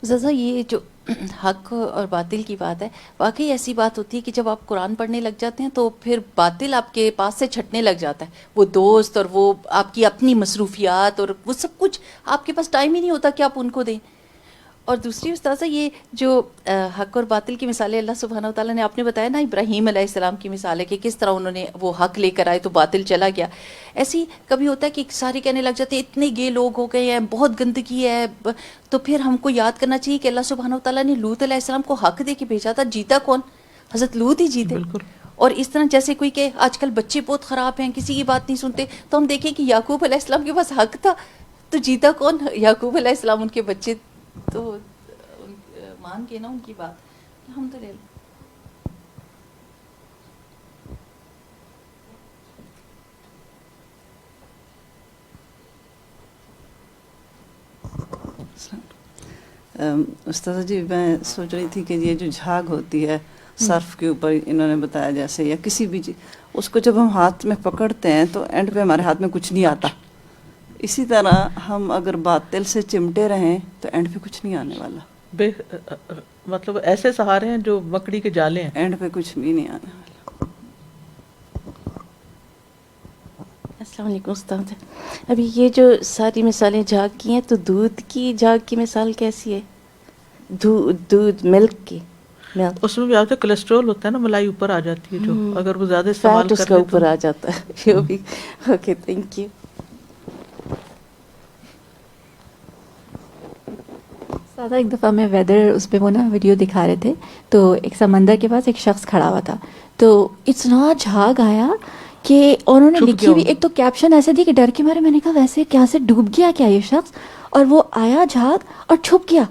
زازا یہ جو حق اور باطل کی بات ہے, واقعی ایسی بات ہوتی ہے کہ جب آپ قرآن پڑھنے لگ جاتے ہیں تو پھر باطل آپ کے پاس سے چھٹنے لگ جاتا ہے. وہ دوست اور وہ آپ کی اپنی مصروفیات اور وہ سب کچھ, آپ کے پاس ٹائم ہی نہیں ہوتا کہ آپ ان کو دیں. اور دوسری استاذہ یہ جو حق اور باطل کی مثالیں اللہ سبحانہ و تعالیٰ نے, آپ نے بتایا نا ابراہیم علیہ السلام کی مثال ہے کہ کس طرح انہوں نے وہ حق لے کر آئے تو باطل چلا گیا. ایسی کبھی ہوتا ہے کہ سارے کہنے لگ جاتے ہیں اتنے گے لوگ ہو گئے ہیں, بہت گندگی ہے, تو پھر ہم کو یاد کرنا چاہیے کہ اللہ سبحانہ و تعالیٰ نے لوط علیہ السلام کو حق دے کے بھیجا تھا. جیتا کون؟ حضرت لوط ہی جیتے. اور اس طرح جیسے کوئی کہ آج کل بچے بہت خراب ہیں, کسی کی بات نہیں سنتے, تو ہم دیکھیں کہ یعقوب علیہ السلام کے پاس حق تھا, تو جیتا کون؟ یعقوب علیہ السلام, ان کے بچے تو مان کے نا ان کی بات. الحمدللہ. استاذہ جی میں سوچ رہی تھی کہ یہ جو جھاگ ہوتی ہے صرف کے اوپر انہوں نے بتایا جیسے, یا کسی بھی چیز, اس کو جب ہم ہاتھ میں پکڑتے ہیں تو اینڈ پہ ہمارے ہاتھ میں کچھ نہیں آتا. اسی طرح ہم اگر باطل سے چمٹے رہیں تو اینڈ پہ کچھ نہیں آنے والا. مطلب ایسے سہارے ہیں جو مکڑی کے جالے ہیں, اینڈ پہ کچھ بھی نہیں آنے والا. السلام علیکم استاد. ابھی یہ جو ساری مثالیں جھاگ کی ہیں, تو دودھ کی جھاگ کی مثال کیسی ہے؟ دودھ ملک کی, اس میں بھی آتا ہے کولیسٹرول ہوتا ہے نا, ملائی اوپر آ جاتی ہے, جو اگر وہ زیادہ استعمال فیٹ اس کا اوپر آ جاتا ہے. Okay thank you. سادہ ایک دفعہ میں ویدر اس پہ وہ نا ویڈیو دکھا رہے تھے, تو ایک سمندر کے پاس ایک شخص کھڑا ہوا تھا, تو اتنا جھاگ آیا کہ انہوں نے لکھی بھی, ایک تو کیپشن ایسے تھی کہ ڈر کے مارے میں نے کہا ویسے کیا سے ڈوب گیا کیا یہ شخص, اور وہ آیا جھاگ اور چھپ گیا,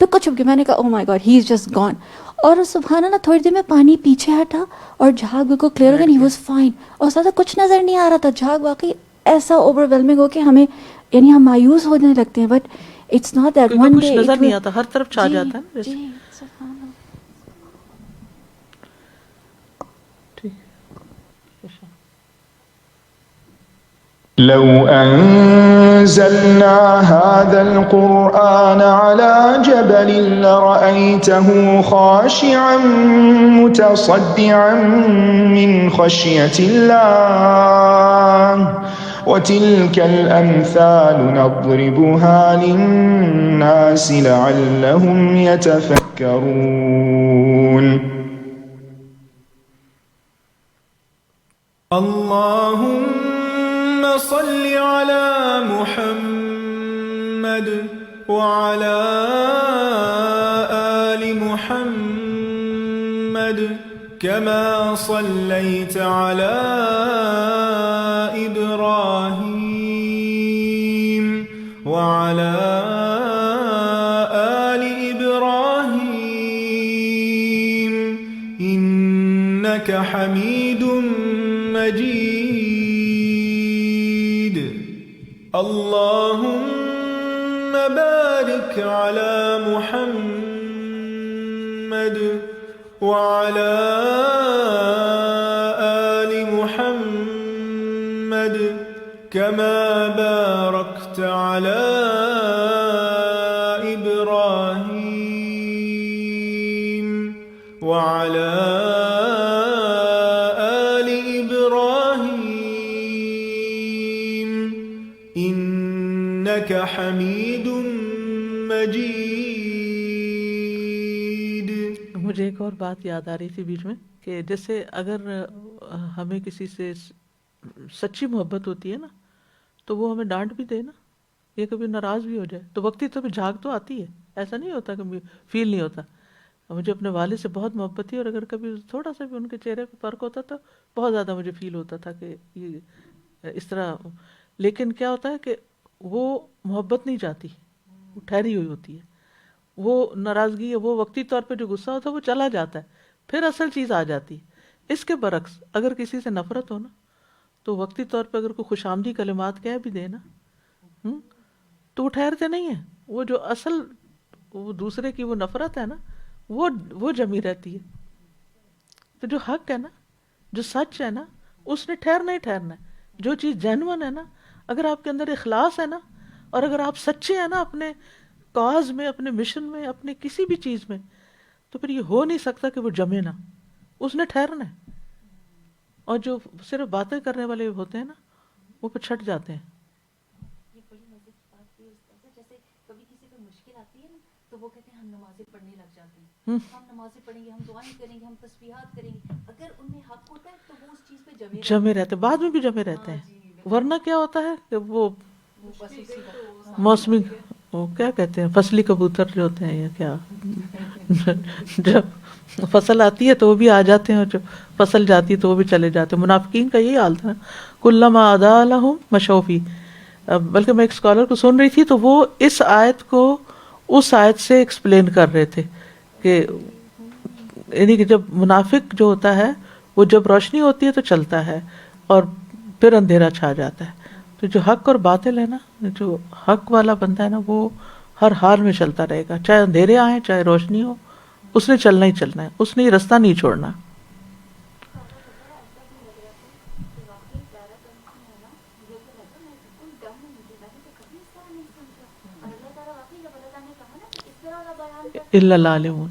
بالکل چھپ گیا. میں نے کہا oh my god he is just gone. اور سبحان اللہ تھوڑی دیر میں پانی پیچھے ہٹا اور جھاگ بالکل کلیئر ہو گیا, ہی واز فائن. اور زیادہ کچھ نظر نہیں آ رہا تھا, جھاگ واقعی ایسا اوور ویلمنگ ہو کہ ہمیں یعنی ہم مایوس ہونے لگتے ہیں, but it's not that one day نظر نہیں آتا, ہر طرف چھا جاتا ہے. جی سبحان اللہ. لو أنزلنا هذا القرآن على جبل لرأيته خاشعا متصدعا من خشية الله وتلك الأمثال نضربها للناس لعلهم يتفكرون. اللهم صل على محمد وعلى آل محمد كما صليت على إبراهيم مجيد اللهم بارك على محمد وعلى آل محمد كما باركت على إبراهيم وعلى آل إبراهيم إنك حميد مجيد. مجھے ایک اور بات یاد آ رہی تھی بیچ میں کہ جیسے اگر ہمیں کسی سے سچی محبت ہوتی ہے نا تو وہ ہمیں ڈانٹ بھی دے نا یا کبھی ناراض بھی ہو جائے تو وقتی تو جھاگ تو آتی ہے. ایسا نہیں ہوتا کہ فیل نہیں ہوتا. مجھے اپنے والد سے بہت محبت تھی اور اگر کبھی تھوڑا سا بھی ان کے چہرے پہ فرق ہوتا تو بہت زیادہ مجھے فیل ہوتا تھا کہ یہ اس طرح. لیکن کیا ہوتا ہے کہ وہ محبت نہیں جاتی, وہ ٹھہری ہوئی ہوتی ہے. وہ ناراضگی وہ وقتی طور پہ جو غصہ ہوتا ہے وہ چلا جاتا ہے, پھر اصل چیز آ جاتی ہے. اس کے برعکس اگر کسی سے نفرت ہو نا تو وقتی طور پہ اگر کوئی خوش آمدی کلمات کہہ بھی دے نا تو وہ ٹھہرتے نہیں ہیں. وہ جو اصل وہ دوسرے کی وہ نفرت ہے نا وہ جمی رہتی ہے. تو جو حق ہے نا, جو سچ ہے نا, اس نے ٹھہرنا ہی ٹھہرنا ہے. جو چیز جینون ہے نا, اگر آپ کے اندر اخلاص ہے نا اور اگر آپ سچے ہیں نا اپنے کاز میں, اپنے مشن میں, اپنے کسی بھی چیز میں, تو پھر یہ ہو نہیں سکتا کہ وہ جمے نا, اس نے ٹھہرنا ہے. اور جو صرف باتیں کرنے والے ہوتے ہیں نا وہ پھر چھٹ جاتے ہیں. یہ بڑی مزے کی بات ہے جیسے کبھی کسی کو مشکل آتی ہے نا تو وہ کہتے ہیں ہم نمازیں پڑھنے لگ جاتے ہیں, ہم نمازیں پڑھیں گے, ہم دعائیں کریں گے, ہم تسبیحات کریں گے. اگر ان میں حق ہوتا ہے تو وہ اس چیز پہ جمے رہتے ہیں, بعد میں بھی جمے رہتے ہیں. ورنہ کیا ہوتا ہے کہ وہ موسمی وہ کیا کہتے ہیں فصلی کبوتر جو ہوتے ہیں یا کیا جب فصل آتی ہے تو وہ بھی آ جاتے ہیں اور جب فصل جاتی ہے تو وہ بھی چلے جاتے ہیں. منافقین کا یہی حال تھا, کلما اضاء لهم مشوا فیہ. بلکہ میں ایک اسکالر کو سن رہی تھی تو وہ اس آیت کو اس آیت سے ایکسپلین کر رہے تھے کہ یعنی کہ جب منافق جو ہوتا ہے وہ جب روشنی ہوتی ہے تو چلتا ہے اور پھر اندھیرا چھا جاتا ہے. تو جو حق اور باطل ہے نا, جو حق والا بندہ ہے نا وہ ہر حال میں چلتا رہے گا, چاہے اندھیرے آئیں چاہے روشنی ہو, اس نے چلنا ہی چلنا ہے, اس نے یہ رستہ نہیں چھوڑنا. الا العالمون